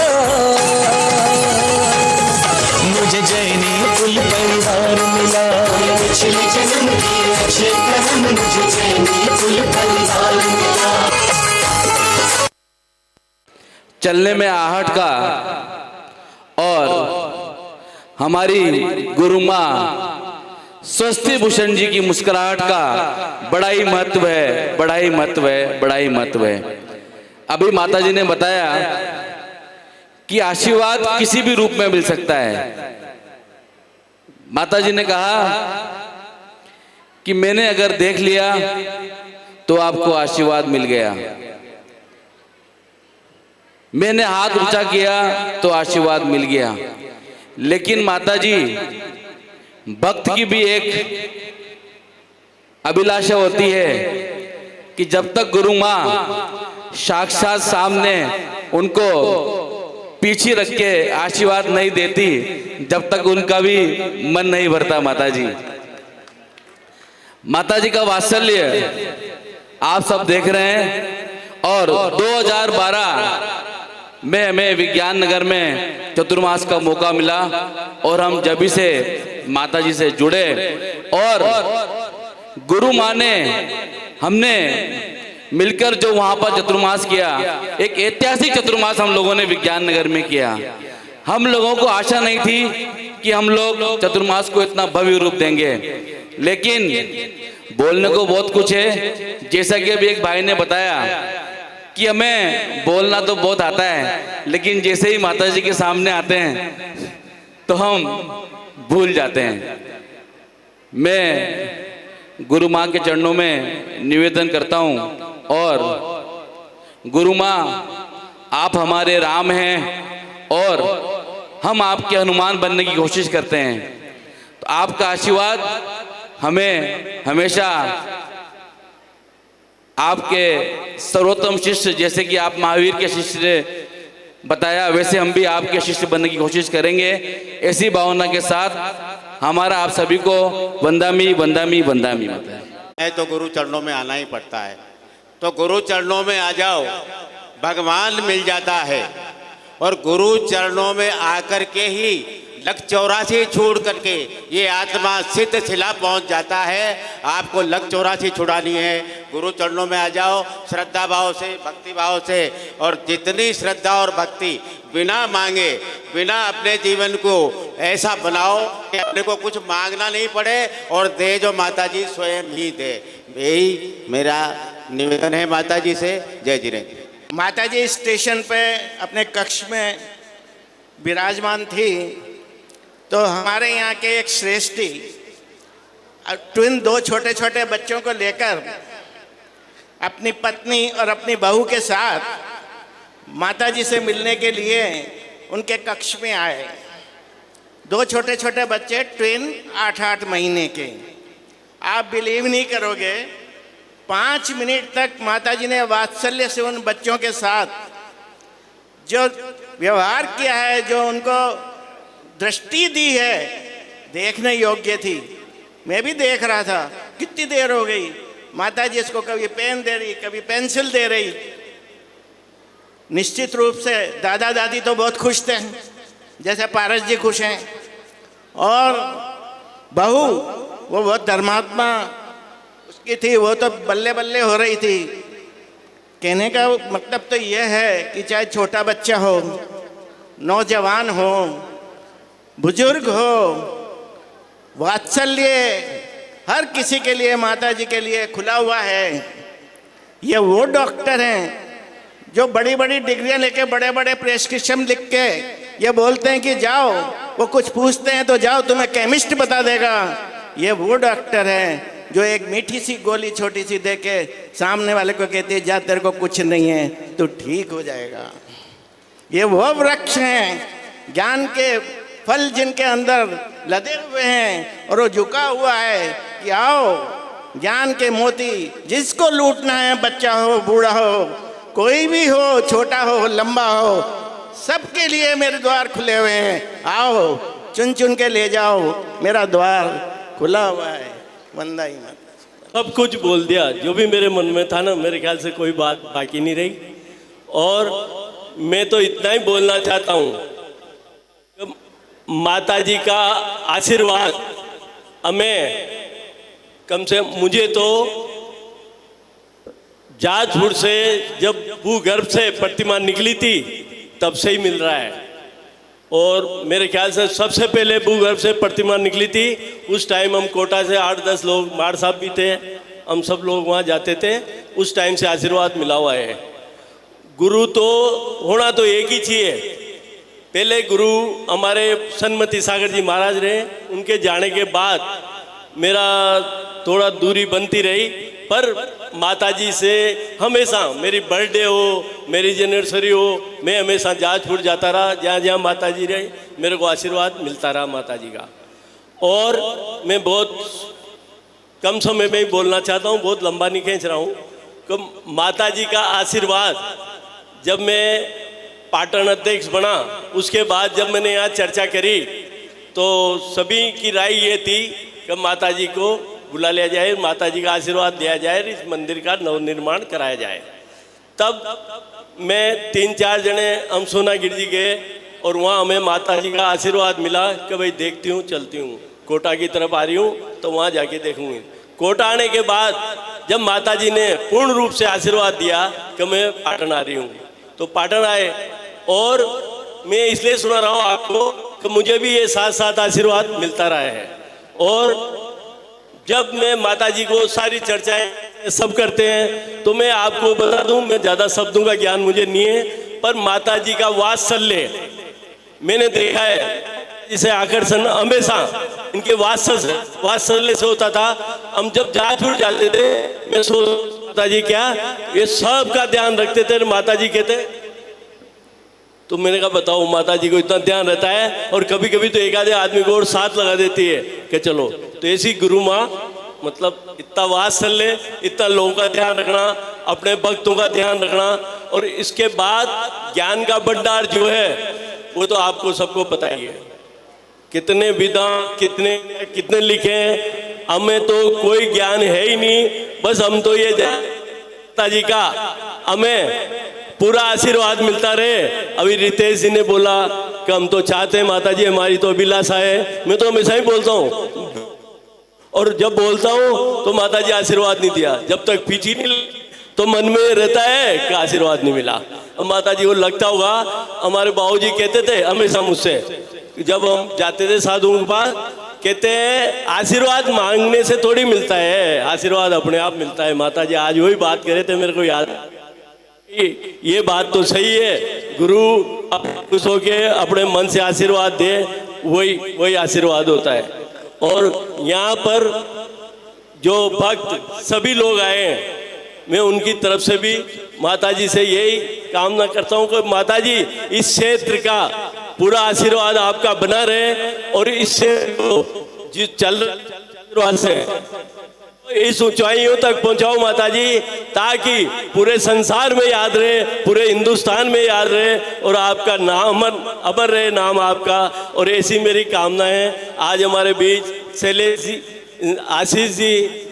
मुझे जैनी कुल परिवार मिला। पिछले जन्म किए अच्छे कर्म, मुझे जैनी कुल परिवार मिला। चलने में आहट का और हमारी गुरु माँ स्वस्ति भूषण जी की मुस्कुराहट का बड़ा ही महत्व है, बड़ा ही महत्व है, बड़ा ही महत्व है। अभी माता जी ने बताया कि आशीर्वाद किसी भी रूप में मिल सकता है। माता जी ने कहा कि मैंने अगर देख लिया तो आपको आशीर्वाद मिल गया, मैंने हाथ ऊंचा किया तो आशीर्वाद मिल गया। लेकिन माता जी, भक्त की भी एक अभिलाषा होती है कि जब तक गुरु माँ साक्षात सामने उनको पीछे रख के आशीर्वाद नहीं देती, जब तक उनका भी मन नहीं भरता। माता जी का वात्सल्य आप सब देख रहे हैं। और 2012 में हमें विज्ञान नगर में चतुर्मास का मौका मिला और हम जब से माता जी से जुड़े और गुरु माँ ने हमने मिलकर जो वहां पर चतुर्मास किया, एक ऐतिहासिक चतुर्मास हम लोगों ने विज्ञान नगर में किया। हम लोगों को आशा नहीं थी कि हम लोग चतुर्मास को इतना भव्य रूप देंगे, लेकिन बोलने को बहुत कुछ है। जैसा कि अभी एक भाई ने बताया कि हमें बोलना तो बहुत आता है, लेकिन जैसे ही माता जी के सामने आते हैं तो हम भूल जाते हैं। मैं गुरु माँ के चरणों में निवेदन करता हूँ और गुरु माँ आप हमारे राम हैं और हम आपके हनुमान बनने की कोशिश करते हैं। तो आपका आशीर्वाद हमें हमेशा, आपके सर्वोत्तम शिष्य, जैसे कि आप महावीर के शिष्य ने बताया, वैसे हम भी आपके शिष्य बनने की कोशिश करेंगे। ऐसी भावना के साथ हमारा आप सभी को वंदामी वंदामी वंदामी है। तो गुरु चरणों में आना ही पड़ता है। तो गुरु चरणों में आ जाओ, भगवान मिल जाता है। और गुरु चरणों में आकर के ही लक 84 छोड़ करके ये आत्मा सिद्ध शिला पहुंच जाता है। आपको लक 84 छुड़ानी है, गुरु चरणों में आ जाओ श्रद्धा भाव से, भक्ति भाव से। और जितनी श्रद्धा और भक्ति बिना मांगे, बिना अपने जीवन को ऐसा बनाओ कि अपने को कुछ मांगना नहीं पड़े और दे जो माता जी स्वयं ही दे। यही मेरा निवेदन है माता जी से। जय जिनेन्द्र। माता जी स्टेशन पे अपने कक्ष में विराजमान थी, तो हमारे यहाँ के एक श्रेष्ठी ट्विन 2 छोटे छोटे बच्चों को लेकर अपनी पत्नी और अपनी बहू के साथ माता जी से मिलने के लिए उनके कक्ष में आए। 2 छोटे छोटे बच्चे ट्विन 8-8 महीने के। आप बिलीव नहीं करोगे, 5 मिनट तक माता जी ने वात्सल्य से उन बच्चों के साथ जो व्यवहार किया है, जो उनको दृष्टि दी है, देखने योग्य थी। मैं भी देख रहा था, कितनी देर हो गई, माता जी इसको कभी पेन दे रही, कभी पेंसिल दे रही। निश्चित रूप से दादा दादी तो बहुत खुश थे, जैसे पारस जी खुश हैं। और बहू वो बहुत धर्मात्मा उसकी थी, वो तो बल्ले बल्ले हो रही थी। कहने का मतलब तो ये है कि चाहे छोटा बच्चा हो, नौजवान हो, बुजुर्ग हो, वात्सल्य हर किसी के लिए माता जी के लिए खुला हुआ है। ये वो डॉक्टर हैं जो बड़ी बड़ी डिग्रियां लेके बड़े बड़े प्रेस्क्रिप्शन लिख के ये बोलते हैं कि जाओ, वो कुछ पूछते हैं तो जाओ तुम्हें केमिस्ट बता देगा। ये वो डॉक्टर हैं जो एक मीठी सी गोली छोटी सी दे के सामने वाले को कहते हैं जा तेरे को कुछ नहीं है, तो ठीक हो जाएगा। ये वो वृक्ष हैं ज्ञान के फल जिनके अंदर लदे हुए हैं और वो झुका हुआ है कि आओ ज्ञान के मोती जिसको लूटना है, बच्चा हो बूढ़ा हो, कोई भी हो, छोटा हो लंबा हो, सबके लिए मेरे द्वार खुले हुए हैं। आओ चुन चुन के ले जाओ, मेरा द्वार खुला हुआ है। वंदाई माता। सब कुछ बोल दिया जो भी मेरे मन में था ना, मेरे ख्याल से कोई बात बाकी नहीं रही। और मैं तो इतना ही बोलना चाहता हूँ, माता जी का आशीर्वाद हमें कम से मुझे तो जाजपुर से जब भूगर्भ से प्रतिमा निकली थी तब से ही मिल रहा है। और मेरे ख्याल से सबसे पहले भूगर्भ से प्रतिमा निकली थी, उस टाइम हम कोटा से 8-10 लोग, मार साहब भी थे, हम सब लोग वहाँ जाते थे। उस टाइम से आशीर्वाद मिला हुआ है। गुरु तो होना तो एक ही चाहिए। पहले गुरु हमारे सन्मति सागर जी महाराज रहे, उनके जाने के बाद मेरा थोड़ा दूरी बनती रही, पर माता जी से हमेशा मेरी बर्थडे हो, मेरी एनिवर्सरी हो, मैं हमेशा जाजपुर जाता रहा। जहाँ जहाँ माता जी रहे मेरे को आशीर्वाद मिलता रहा माता जी का। और मैं बहुत कम समय में ही बोलना चाहता हूँ, बहुत लंबा नहीं खींच रहा हूँ। तो माता जी का आशीर्वाद, जब मैं पाटन अध्यक्ष बना उसके बाद जब मैंने यहाँ चर्चा करी तो सभी की राय ये थी कि माता जी को बुला लिया जाए, माता जी का आशीर्वाद दिया जाए, इस मंदिर का नवनिर्माण कराया जाए। तब मैं 3-4 जने हम सोनागिर जी गए और वहाँ हमें माता जी का आशीर्वाद मिला कि भाई देखती हूँ चलती हूँ, कोटा की तरफ आ रही हूँ तो वहाँ जाके देखूँगी। कोटा आने के बाद जब माता जी ने पूर्ण रूप से आशीर्वाद दिया कि मैं पाटन आ रही हूँ, तो पाटन आए। और मैं इसलिए सुना रहा हूँ आपको कि मुझे भी ये साथ साथ आशीर्वाद मिलता रहा है। और जब मैं माता जी को सारी चर्चाएं सब करते हैं तो मैं आपको बता दूं, मैं ज़्यादा शब्दों का ज्ञान मुझे नहीं है, पर माता जी का वात्सल्य मैंने देखा है। इसे आकर्षण हमेशा इनके वात्सल्य से होता था। हम जब जाजपुर जाते थे, मैं सोचता माता जी क्या ये सब का ध्यान रखते थे। माता जी कहते, तो मैंने कहा बताओ माता जी को इतना ध्यान रहता है और कभी कभी तो एक आधे आदमी को और साथ लगा देती है कि चलो। तो ऐसी गुरु माँ, मतलब इतना वात्सल्य, इतना लोगों का ध्यान रखना, अपने भक्तों का ध्यान रखना, और इसके बाद ज्ञान का भंडार जो है वो तो आपको सबको पता ही है। कितने विधा, कितने लिखे हैं, हमें तो कोई ज्ञान है ही नहीं। बस हम तो ये माता जी का हमें पूरा आशीर्वाद मिलता रहे। अभी रितेश जी ने बोला कि हम तो चाहते हैं माता जी, हमारी तो अभिलाषा है। मैं तो हमेशा ही बोलता हूँ, और जब बोलता हूँ तो माता जी आशीर्वाद नहीं दिया, जब तक पीछे नहीं तो मन में रहता है कि आशीर्वाद नहीं मिला। अब माता जी को लगता होगा, हमारे बाबूजी कहते थे हमेशा मुझसे, जब हम जाते थे साधुओं के पास, कहते हैं आशीर्वाद मांगने से थोड़ी मिलता है, आशीर्वाद अपने आप मिलता है। माता जी आज वही बात करे थे, मेरे को याद, ये बात तो सही है। गुरु खुश होके अपने मन से आशीर्वाद दे, वही आशीर्वाद होता है। और यहाँ पर जो भक्त सभी लोग आए हैं, मैं उनकी तरफ से भी माता जी से यही कामना करता हूँ कि माता जी इस क्षेत्र का पूरा आशीर्वाद आपका बना रहे, और इससे जो चल से इस ऊंचाइयों तक पहुंचाओ माता जी, ताकि पूरे संसार में याद रहे, पूरे हिंदुस्तान में याद रहे, और आपका नाम अमर रहे, नाम आपका। और ऐसी मेरी कामना है। आज हमारे बीच शैलेश जी, आशीष जी,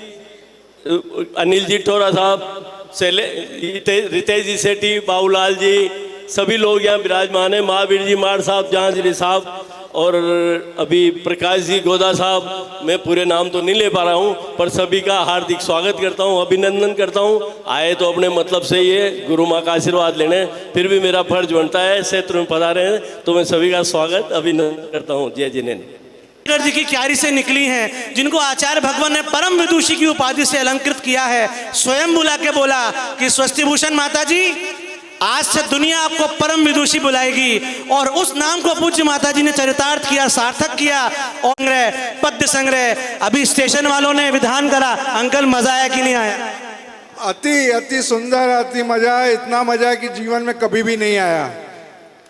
अनिल जी ठोरा साहब, रितेश जी सेठी, बाबूलाल जी, सभी लोग यहाँ विराजमान हैं। महावीर जी मार साहब, जहांजरी साहब, और अभी प्रकाश जी गोदा साहब, मैं पूरे नाम तो नहीं ले पा रहा हूँ, पर सभी का हार्दिक स्वागत करता हूँ, अभिनंदन करता हूँ। आए तो अपने मतलब से ये गुरु माँ का आशीर्वाद लेने, फिर भी मेरा फर्ज बनता है, क्षेत्र में पधारे हैं तो मैं सभी का स्वागत अभिनंदन करता हूँ। जय जिनेन्द्र जी की क्यारी से निकली हैं, जिनको आचार्य भगवान ने परम विदुषी की उपाधि से अलंकृत किया है। स्वयं बुला के बोला कि स्वस्ति भूषण माता जी, आज से दुनिया आपको परम विदुषी बुलाएगी। और उस नाम को पूज्य माता जी ने चरितार्थ किया, सार्थक किया। और पद्य संग्रह अभी स्टेशन वालों ने विधान करा। अंकल मजा आया कि नहीं आया? अति सुंदर, अति मजा है। इतना मजा कि जीवन में कभी भी नहीं आया।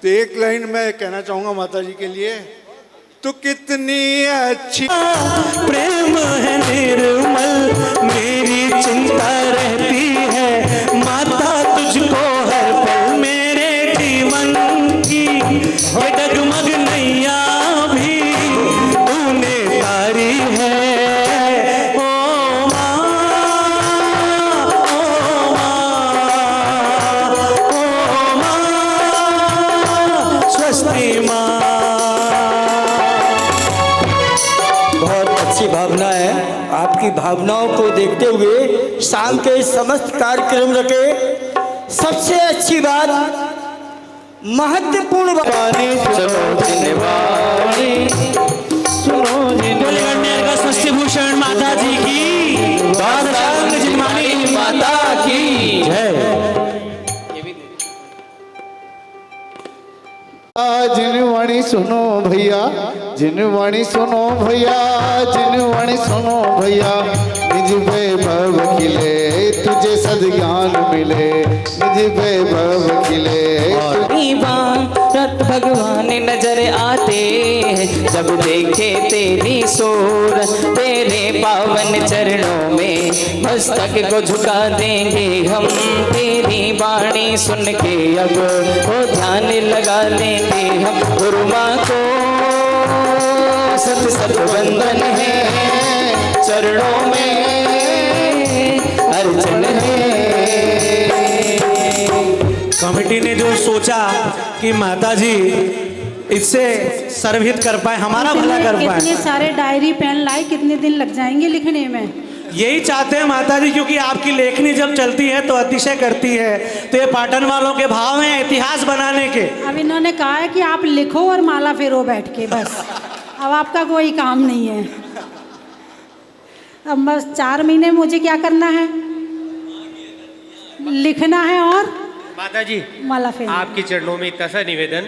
तो एक लाइन मैं कहना चाहूंगा माता जी के लिए, तो कितनी अच्छी प्रेम है निर्मल, मेरी चिंता रहती है माता तुझको हर पल मेरे जीवन की। ये डगमग नैया भी तूने तारी है। ओ माँ, ओ माँ, स्वस्ति माँ। अच्छी भावना है। आपकी भावनाओं को देखते हुए शाम के समस्त कार्यक्रम रखे। सबसे अच्छी बात, महत्वपूर्ण स्वस्ति भूषण माता जी की, माता की जय। जिनवाणी सुनो भैया, जिनवाणी सुनो भैया, जिनवाणी सुनो भैया, निज वैभव खिले तुझे तुझे सद्ज्ञान मिले, निज वैभव खिले। रत भगवान नजर आते हैं, जब देखे तेरी सूरत, तेरे पावन चरणों में मस्तक को झुका देंगे हम। तेरी वाणी सुन के अब वो ध्यान लगा लेंगे हम। गुरु माँ को सत सत वंदन है, चरणों में अर्चन है। कमेटी ने जो सोचा कि माता जी इससे सर्वहित कर पाए, हमारा भला कर पाए, कितने सारे डायरी पेन लाए, कितने दिन लग जाएंगे लिखने में। यही चाहते हैं माता जी, क्योंकि आपकी लेखनी जब चलती है तो अतिशय करती है। तो ये पाटन वालों के भाव हैं इतिहास बनाने के। अब इन्होंने कहा है कि आप लिखो और माला फेरो बैठ के, बस अब आपका कोई काम नहीं है। अब बस 4 महीने मुझे क्या करना है, लिखना है और माता जी माला फेरना। आपके चरणों में इतना सा निवेदन,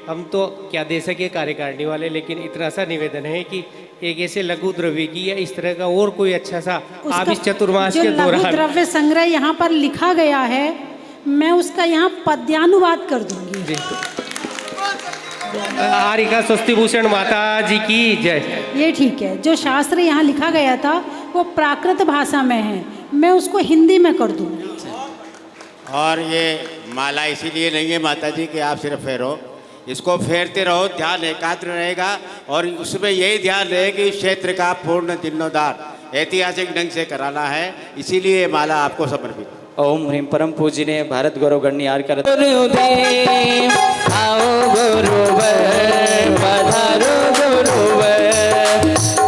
हम तो क्या दे सके कार्यकारिणी वाले, लेकिन इतना सा निवेदन है कि एक ऐसे लघु द्रव्य की या इस तरह का और कोई अच्छा सा आप इस चतुर्मास के लघु दौरान द्रव्य संग्रह यहाँ पर लिखा गया है, मैं उसका यहाँ पद्यानुवाद कर दूंगी। हारिका स्वस्ति भूषण माता जी की जय। ये ठीक है, जो शास्त्र यहाँ लिखा गया था वो प्राकृत भाषा में है, मैं उसको हिंदी में कर दूंगी। और ये माला इसीलिए नहीं है माता जी कि आप सिर्फ फेरो, इसको फेरते रहो, ध्यान एकाग्र रहेगा और उसमें यही ध्यान रहे कि इस क्षेत्र का पूर्ण जीर्णोद्धार ऐतिहासिक ढंग से कराना है, इसीलिए ये माला आपको समर्पित। ओम ह्रीम परम पूजनीय भारत गौरव गणनीय कर गुरुदेव आओ गुरुवर पधारो गुरुवर,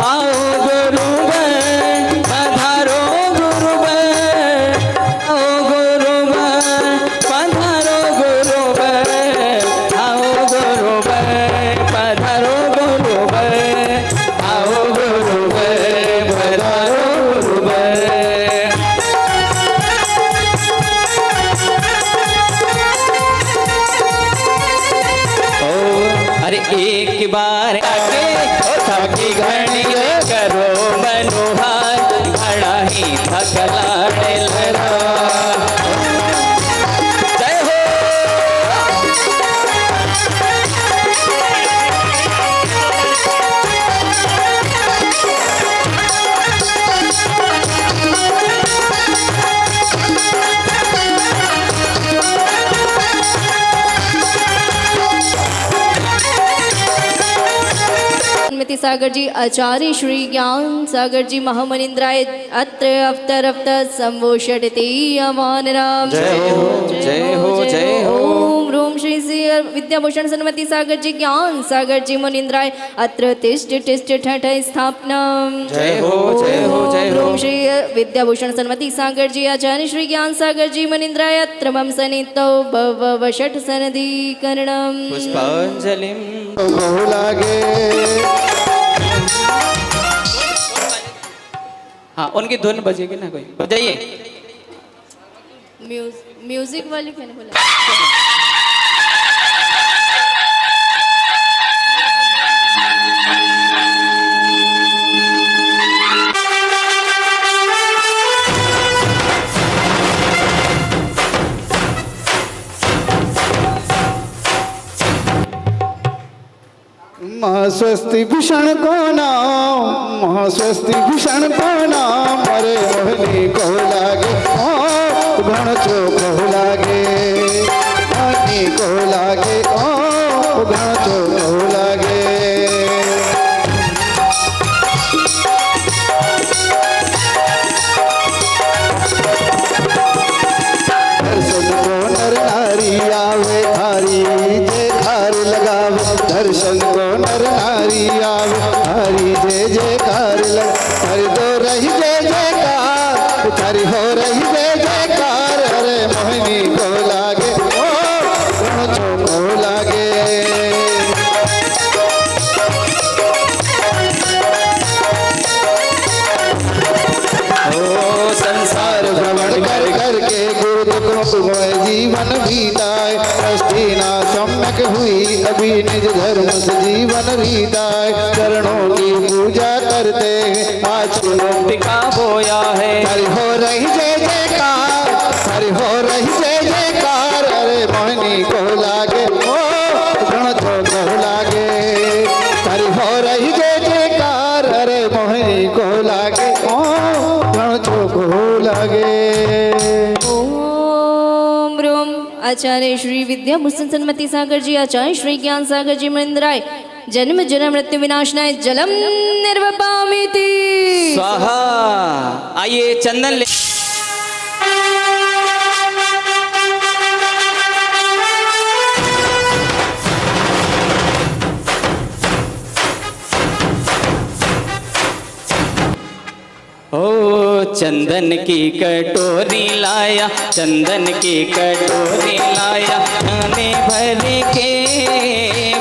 आओ गुरुवर पधारो गुरुवर, आओ गुरुवर पधारो गुरुवर, आओ गुरुवर पधारो गुरुवर, आओ गुरुवर पधारो गुरुवर। अरे एक बार आके थकी घड़ी करो मनोहार, घड़ा ही थकला लहरा। जय हो। सन्मति सागर जी आचार्य श्री ज्ञान सागर जी महामनिंद्राय अत्र अवतर अवतर संभूषणते अमान राम। जय हो जय हो जय हो। ओम रोम श्री श्री विद्याभूषण सन्मति सागर जी ज्ञान सागर जी मुनिंद्राय अत्र तिष्ठ तिष्ठ ठठ स्थापना। जय हो जय हो जय हो। रोम श्री विद्याभूषण सन्मति सागर जी आचार्य श्री ज्ञान सागर जी मुनिंद्राय अत्र मम सनितो भव षट सनदीकरणम। पुष्पांजलिम लागे। हाँ उनकी धुन बजेगी ना, कोई बजाइए। म्यूजिक वाले मैंने बोला। महास्वस्ति भूषण को नाम, महास्वस्ति भूषण को नाम, अरे मोहनी को लागे ओ गण चो को लागे, मोहनी को लागे ओ गण चो को लागे। दर्शन को नर नारी आवे थारी जय कार लगावे, दर्शन को नर नारी आवे हरि जय जयकार लग, हरि दो रही जय जयकार, हरि हो रही जय जयकार, अरे मोहिनी को लागे ओ गण चो को लागे। ओ संसार भ्रमण कर करके गुरु दुख जीवन बीताए, अष्टीना सम्यक हुई अभी निज धर्म से जीवन बीताए, चरणों की पूजा करते आज मुक्ति का बोया है, हरि हो रही जय आचार्य श्री विद्याभूषण सन्मति सागर जी, आचार्य श्री ज्ञान सागर जी मनिंद्राय जन्म जन्म मृत्यु विनाशनाय जलम निर्वपामिति स्वाहा। आइए चंदन ले ओ चंदन की कटोरी लाया, चंदन की कटोरी लाया, खाने भर के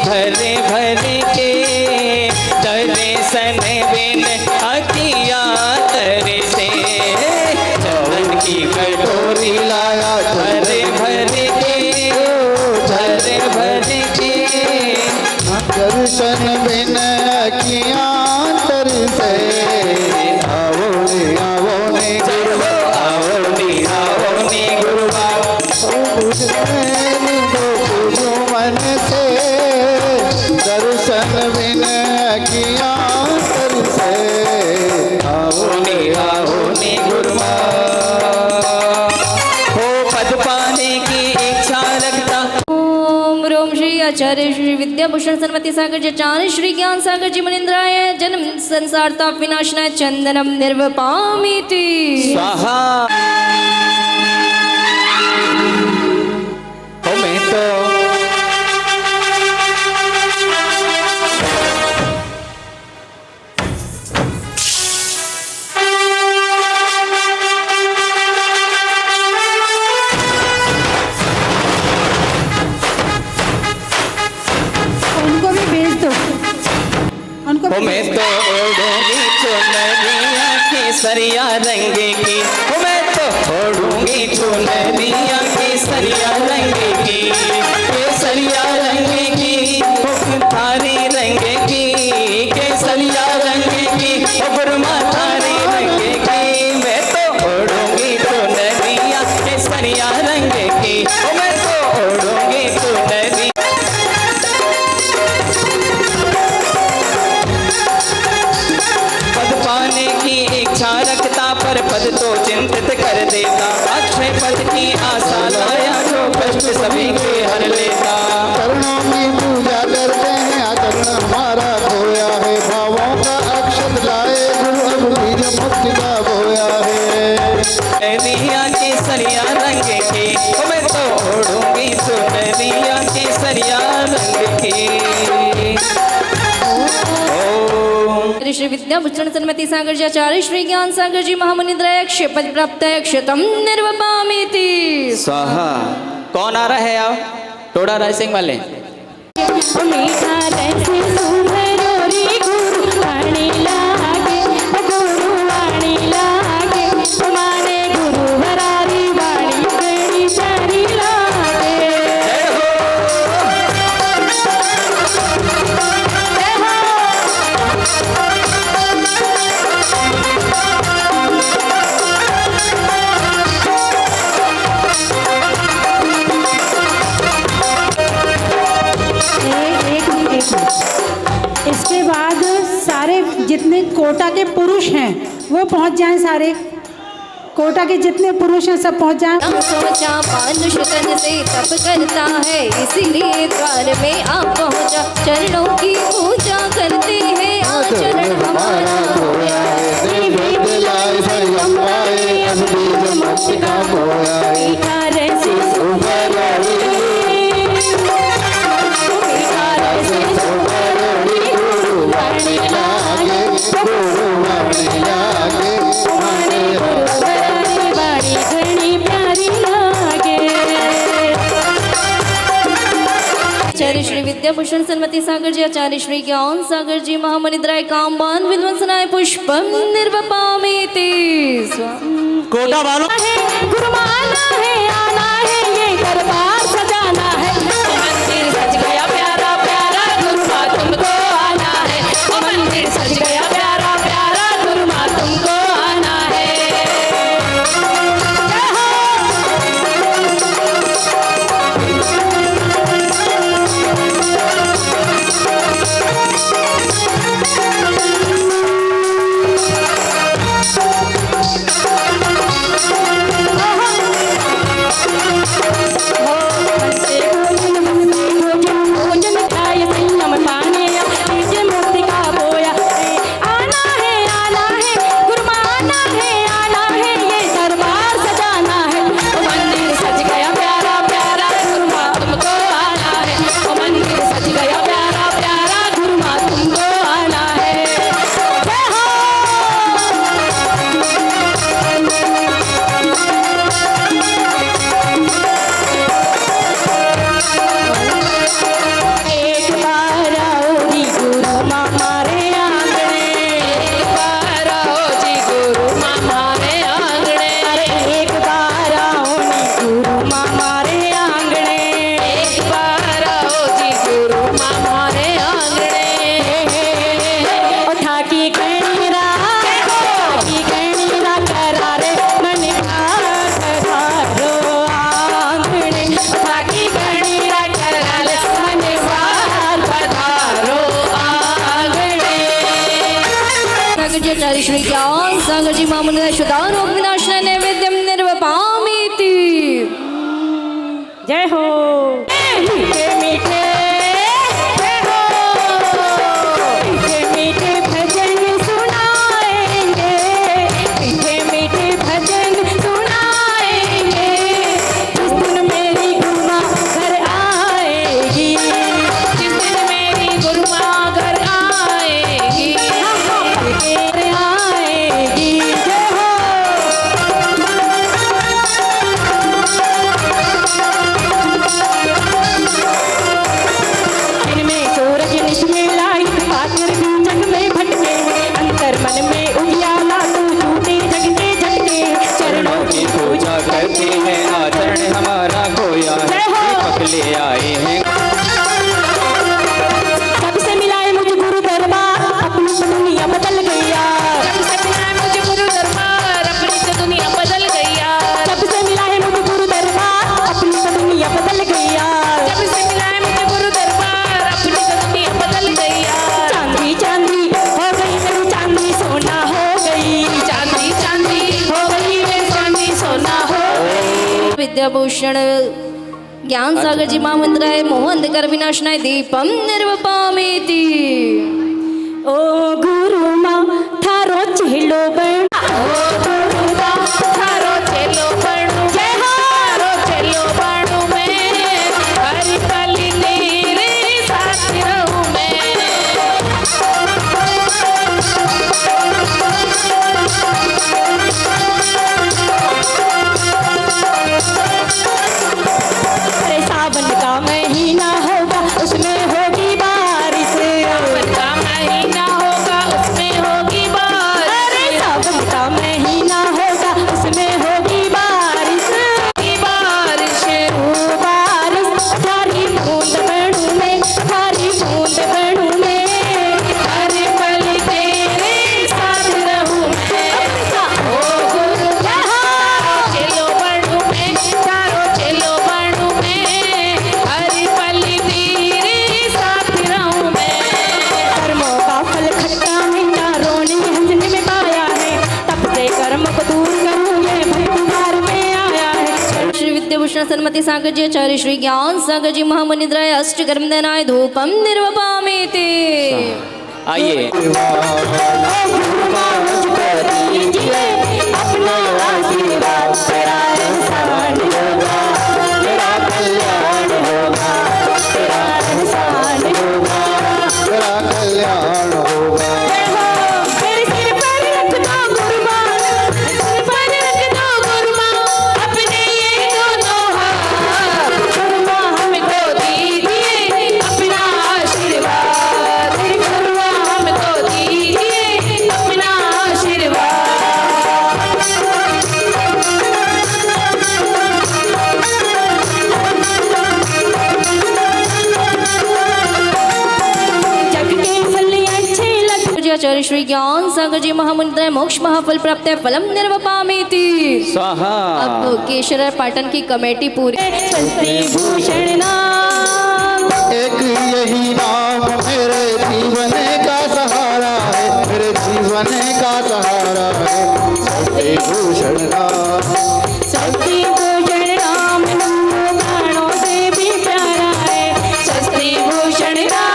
भरे भरे के दर्शन बिन अकिया तरे से। चंदन की कटोरी लाया, भरे भरे के भरे भरे के दर्शन बिन अकिया तरे से। मन से दर्शन बिन किया कर से। आओने गुरुमा हो पद पाने की इच्छा रखता। ओम रोम श्री आचार्य श्री विद्याभूषण सन्मति सागर जी, आचार्य श्री ज्ञान सागर जी मनिंद्राय जन्म संसार ताप विनाशनाय चंदनम निर्वपामिति स्वाहा। मैं तो उनको भी भेज दो, उनको भी मैं तो ओढ़ूंगी चुनरिया केसरिया रंग की। मैं तो ओढ़ूंगी चुनरिया केसरिया रंग की, केसरिया रंग की थारी रंग की, केसरिया रंग की गुरमा थारी रंग की। मैं तो ओढ़ूंगी चुनरिया केसरिया रंग की, मैं तो ओढ़ूंगी चुनरिया। पद पाने की इच्छा रखता पर पद तो चिंतित कर देता। अक्षय पद की आशा लाया जो कष्ट सभी के हर लेता। चरणों की पूजा करते हैं, आचरण हमारा खोया है। भावों का अक्षत लाए गुरु अब बीज मुक्ति का बोया है। दिया केसरिया रंग की, मैं तो ओढ़ूंगी सुनरिया केसरिया रंग की। श्री विद्याभूषण सन्मति सागर जी, आचार्य श्री ज्ञान सागर जी महामुनिंद्राय क्षपद प्राप्त क्षतम निर्वपामिति स्वाहा। कौन आ रहा है आओ? टोडा राय सिंह वाले। मीठा रस सुंदरोरी गुरु वाणी लागे, गुरु वाणी लागे, माने गुरु वरारी वाणी बड़ी प्यारी लागे। इसके बाद सारे जितने कोटा के पुरुष हैं वो पहुंच जाएं, सारे कोटा के जितने पुरुष हैं सब पहुंच जाएं। सोचा मानुष तन से तप करता है, इसीलिए द्वार में आप पहुंचा। चरणों की पूजा करते हैं, आचरण हमारा होया है। आचार्य श्री विद्याभूषण सन्मति सागर जी, आचार्य श्री ज्ञान सागर जी महामुनिंद्राय कामबान विध्वंसनाय पुष्पम निर्वपामिति। कोटा वालों गुरुमाना है, आना है, ये दरबार सजाना है। मंदिर सज गया प्यारा प्यारा, गुरुमा तुमको आना है। मंदिर सज गया प्यारा प्यारा, गुरुमा तुमको आना है। आचार्य श्री ज्ञान सागर जी महामंत्र शुद्धारोग विनाशनाय नैवेद्यम निर्वपामीति। जय हो। मीठे मीठे जय हो, मीठे मीठे भजन सुनाएंगे, मीठे मीठे भजन सुनाएंगे। जिस दिन मेरी गुरुमा घर आएगी, जिस दिन मेरी गुरुमा घर आएगी, घर आएगी। जय हो। इनमें सूरज निस्में लाइट पाकर भी जग में भटके, अंतर मन में उजियाला तू झूठे जगते जगते। चरणों की पूजा करते हैं, आचरण हमारा खोया है, दीपक ले आए हैं। जब से मिला है मुझे गुरु दरबार, अपनी तो दुनिया बदल गया। जब से मिला है मुझे गुरु दरबार, अपनी तो दुनिया बदल गया। जब से मिला है मुझे गुरु दरबार, अपनी तो दुनिया बदल गया। जब से मिला है मुझे गुरु दरबार, अपनी तो दुनिया बदल गया। चांदी चांदी हो गई मेरी चांदी सोना हो गई, चांदी चांदी हो गई मेरी चांदी सोना हो गई। विद्याभूषण ज्ञान सागर जी महामंत्राय मोहंधकर विनाशनाय दीपम निर्वपामीति। ओ गुरु माँ थारो चेलो बन, ओ गुरु माँ थारो चेलो बनू, जय हो थारो चेलो बनू मैं, हरि पली तेरे साथ रहूं मैं। अरे सावन का महीना होगा उसमें होगी बारिश, सावन का महीना होगा उसमें होगी बारिश। अरे सावन का महीना होगा उसमें होगी बारिश, होगी बारिश। ओ बारिश थारी बूंद बनूं मैं, थारी बूंद बनूं मैं, हर पल तेरे साथ रहूं मैं। ओ गुरु थारो चेलो बनूं मैं, थारो चेलो बनूं मैं, हर पल तेरे साथ रहूं मैं। कर्मों का फल खट्टा मीठा रोने हंसने में पाया है, तब से कर्म को दूर करूं ये भंडार में आया है। श्री विद्याभूषण सन्मति सागर जी आचार्य श्री ज्ञान सागर जी महामंत्राय अष्टकर्म दनाय धूपम निर्वपामीति। आइए अपना आशीर्वाद तेरा एहसान होगा, तेरा कल्याण होगा, तेरा एहसान होगा, तेरा कल्याण होगा। मेरे सिर पर रख दो गुरुमान, सिर पर रख दो गुरुमान, अपने ये दोनों हाथ। गुरुमान हमको दीजिए अपना आशीर्वाद, गुरुमान हमको दीजिए अपना आशीर्वाद। जग के फल अच्छे लग जी आचार्य श्री ज्ञान सागर जी महामंत्राय मोक्ष महाफल प्राप्त फलम निर्वपामीति। स्वाहा। अब केशर पाटन की कमेटी पूरी। स्वस्ति भूषण नाम, एक यही नाम मेरे जीवन का सहारा है, मेरे जीवन का सहारा है। स्वस्ति भूषण नाम, स्वस्ति भूषण नाम नमो प्राणों से भी प्यारा है। स्वस्ति भूषण नाम,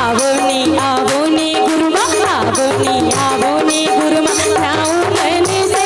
आवोनी आवोनी गुरुमा, आवोनी आवोनी गुरुमा, नाऊ मन से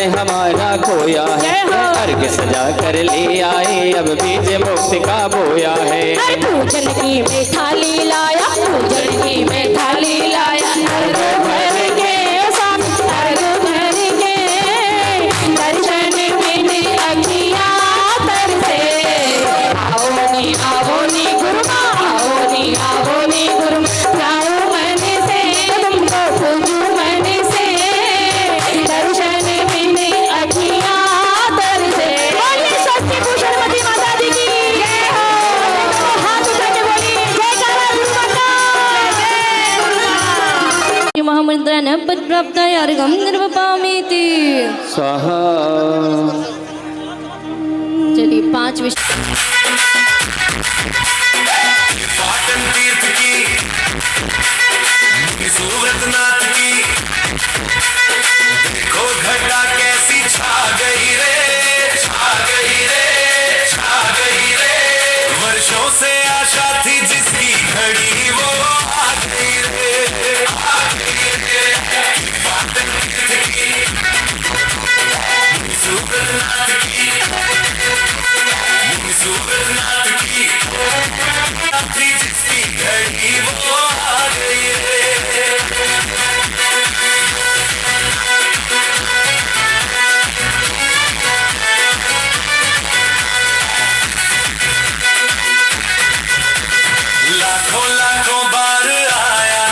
हमारा खोया है, अर्घ सजा कर ले आए, अब बीज मुक्ति का बोया है। पूजन की मैं थाली लाया, पूजन की मैं थाली लाया, अर्घ भर के स्वामी अर्घ भर के, दर्शन मैंने अखियाँ तरसे। आओ नी गुरुमा, आओ नी गुरुमा, जाओ मन से तुमको पूजू मन से, दर्शन मैंने अखियाँ तरसे। बोलिए स्वस्ति भूषण मती माता दी की जय हो। हाथ उठा के बोलिए जयकारा गुरु माता, जय गुरु। महामंत्रान पद प्राप्त अर्घं निर्वपामीति स्वाहा। चलिए 5 विषय सूरतनाथ की देखो घटा कैसी छा गई रे, छा गई रे, छा गई रे। वर्षों से आशा थी जिसकी घड़ी वो आ गई रे, आ गई रे। सूरतनाथ की, सूरतनाथ की थी जिसकी घड़ी वो आ गई रे। लाखों लाखों बार आया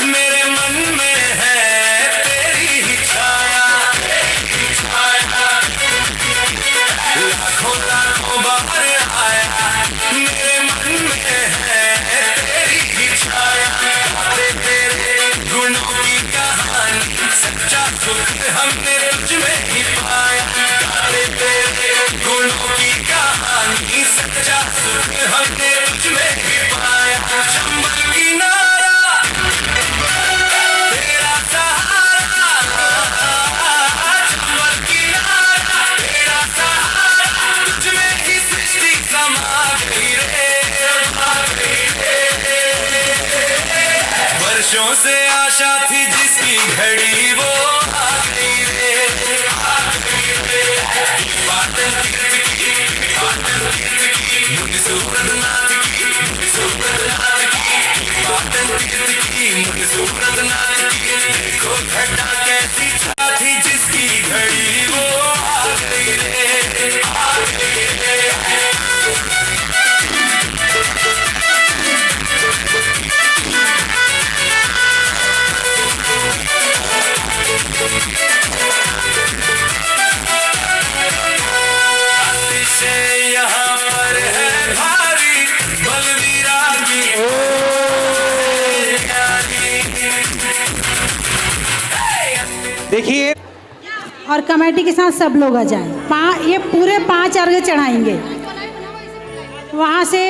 मेरे मन में है तेरी ही छाया, तेरी छाया। लाखों लाखों बार आया मेरे मन में है तेरी ही छाया। गाते तेरे गुणों की कहानी, सच्चा सुख हमने तुझ में ही पाया। गाते तेरे गुणों की कहानी, सच्चा सुख हमने तुझ में ही पाया। चंबल किनारा तेरा सहारा, चंबल किनारा तेरा सहारा, तुझ में ही सृष्टि समा गई रे, समा गई रे। वर्षों से आशा थी जिसकी घड़ी वो आ गई रे, आ गई रे। बादल गिरती की, बादल गिरती की, मुझे सूरतनाथ की, मुझे सूरतनाथ की। बादल गिरती की, मुझे सूरतनाथ की। देखो घटा कैसी छा थी जिसकी घड़ी वो आ गई रे, आ गई रे। यहाँ पर है भारी बलवीरा की देखिए, और कमेटी के साथ सब लोग आ जाएं। ये पूरे 5 अर्घ चढ़ाएंगे। वहाँ से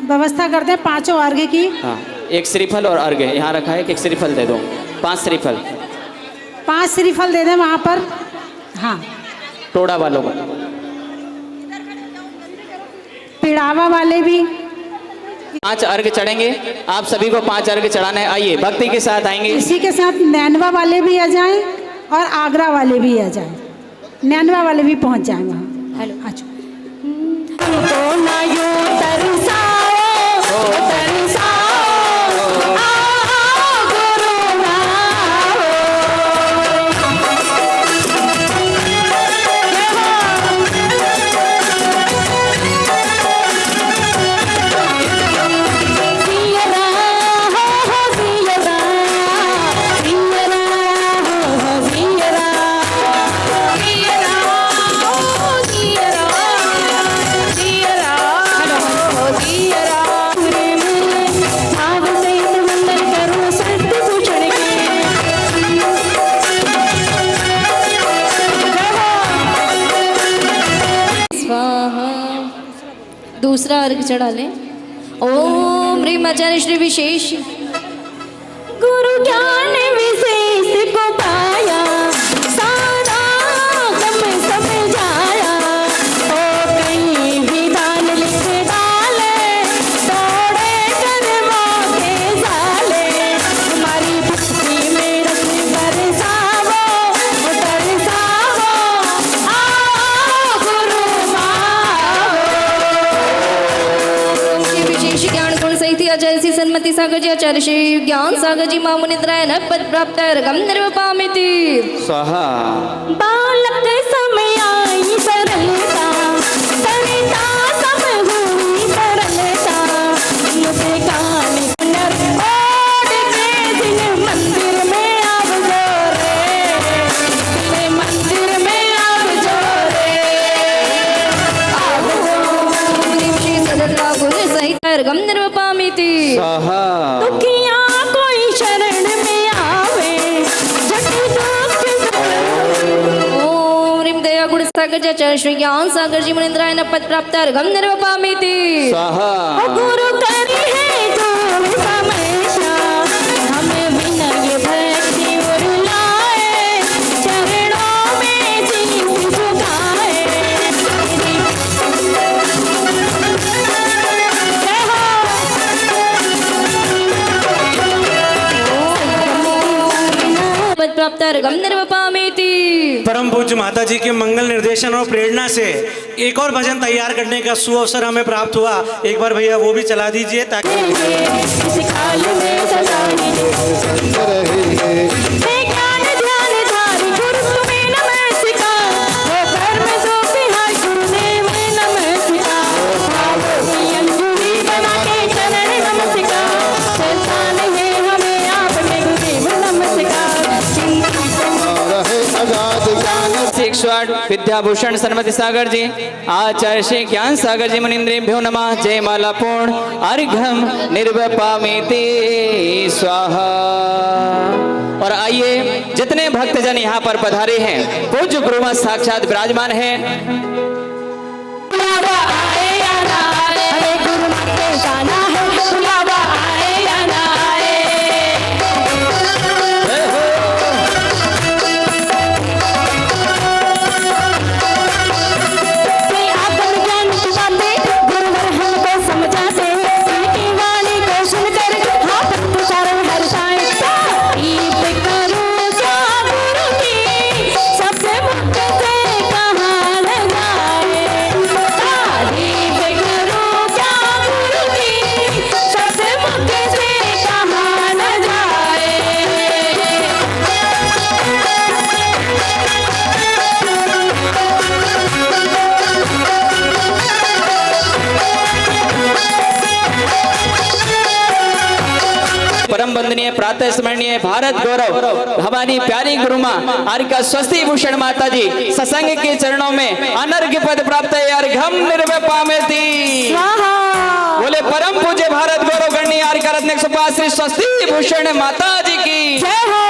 व्यवस्था करते हैं 5 अर्घ की। हाँ, एक श्रीफल और अर्घ यहाँ रखा है कि एक श्रीफल दे दो, 5 श्रीफल। 5 श्रीफल दे दें वहाँ पर। हाँ, टोड़ा वालों को, पिड़ावा वाले भी 5 अर्घ चढ़ेंगे। आप सभी को 5 अर्घ चढ़ाना है। आइए भक्ति के साथ आएंगे। इसी के साथ नैनवा वाले भी आ जाएं और आगरा वाले भी आ जाएं। नैनवा वाले भी पहुँच जाएं वहाँ। हेलो, अच्छा। दूसरा अर्घ चढ़ा ले। ओम ह्रीम आचार्य श्री विशेष गुरु ज्ञान विशेष को पाया, सारा गम समझाया। ओ कहीं भी दान लिख डाले, तोड़े कर्मों के जाले। हमारी भक्ति में रस बरसावो, बरसावो श्रीमती सागर जी आचार्य श्री ज्ञान सागर जी मामुनिद्राय न पद प्राप्त रगम निर्वपामिति स्वाहा। बालक समय आई सरलता सरिता सब हुई सरलता मुझे कान नर ओढ़ के दिल मंदिर में अब जोरे दिल मंदिर में अब जोरे श्री सदता गुरु सहित गम निर्वपामिति स्वाहा। दुखिया कोई शरण में आवे जट दुख ओम ह्रीं दया गुण सागर जय चरण श्री ज्ञान सागर जी मुनिंद्राय न पद प्राप्त गम निर्वपामिति स्वाहा। गुरु करी है गुण समेशा हमें विनय भक्ति और लाए चरणों में शीश झुकाए पद प्राप्त गम निर्वपामिति। परम पूज्य माता जी के मंगल निर्देशन और प्रेरणा से एक और भजन तैयार करने का सुअवसर हमें प्राप्त हुआ। एक बार भैया वो भी चला दीजिए ताकि विद्याभूषण सन्मति सागर जी आचार्य श्री ज्ञान सागर जी मुनिंद्रेभ्यो नमः। जय माला पूर्ण अर्घम निर्वपामिति स्वाहा। और आइए जितने भक्तजन यहाँ पर पधारे हैं पूज्य गुरुमा साक्षात विराजमान है। परम वंदनीय प्रातः स्मरणीय भारत गौरव हमारी प्यारी गुरु माँ अर्घ स्वस्ति भूषण माता जी सत्संग के चरणों में अनर्घ्य पद प्राप्त है। अर्घम निर्वपामिति बोले परम पूज्य भारत गौरव गण्य अर्घ रत्न 105 श्री स्वस्ति भूषण माता जी की जय हो।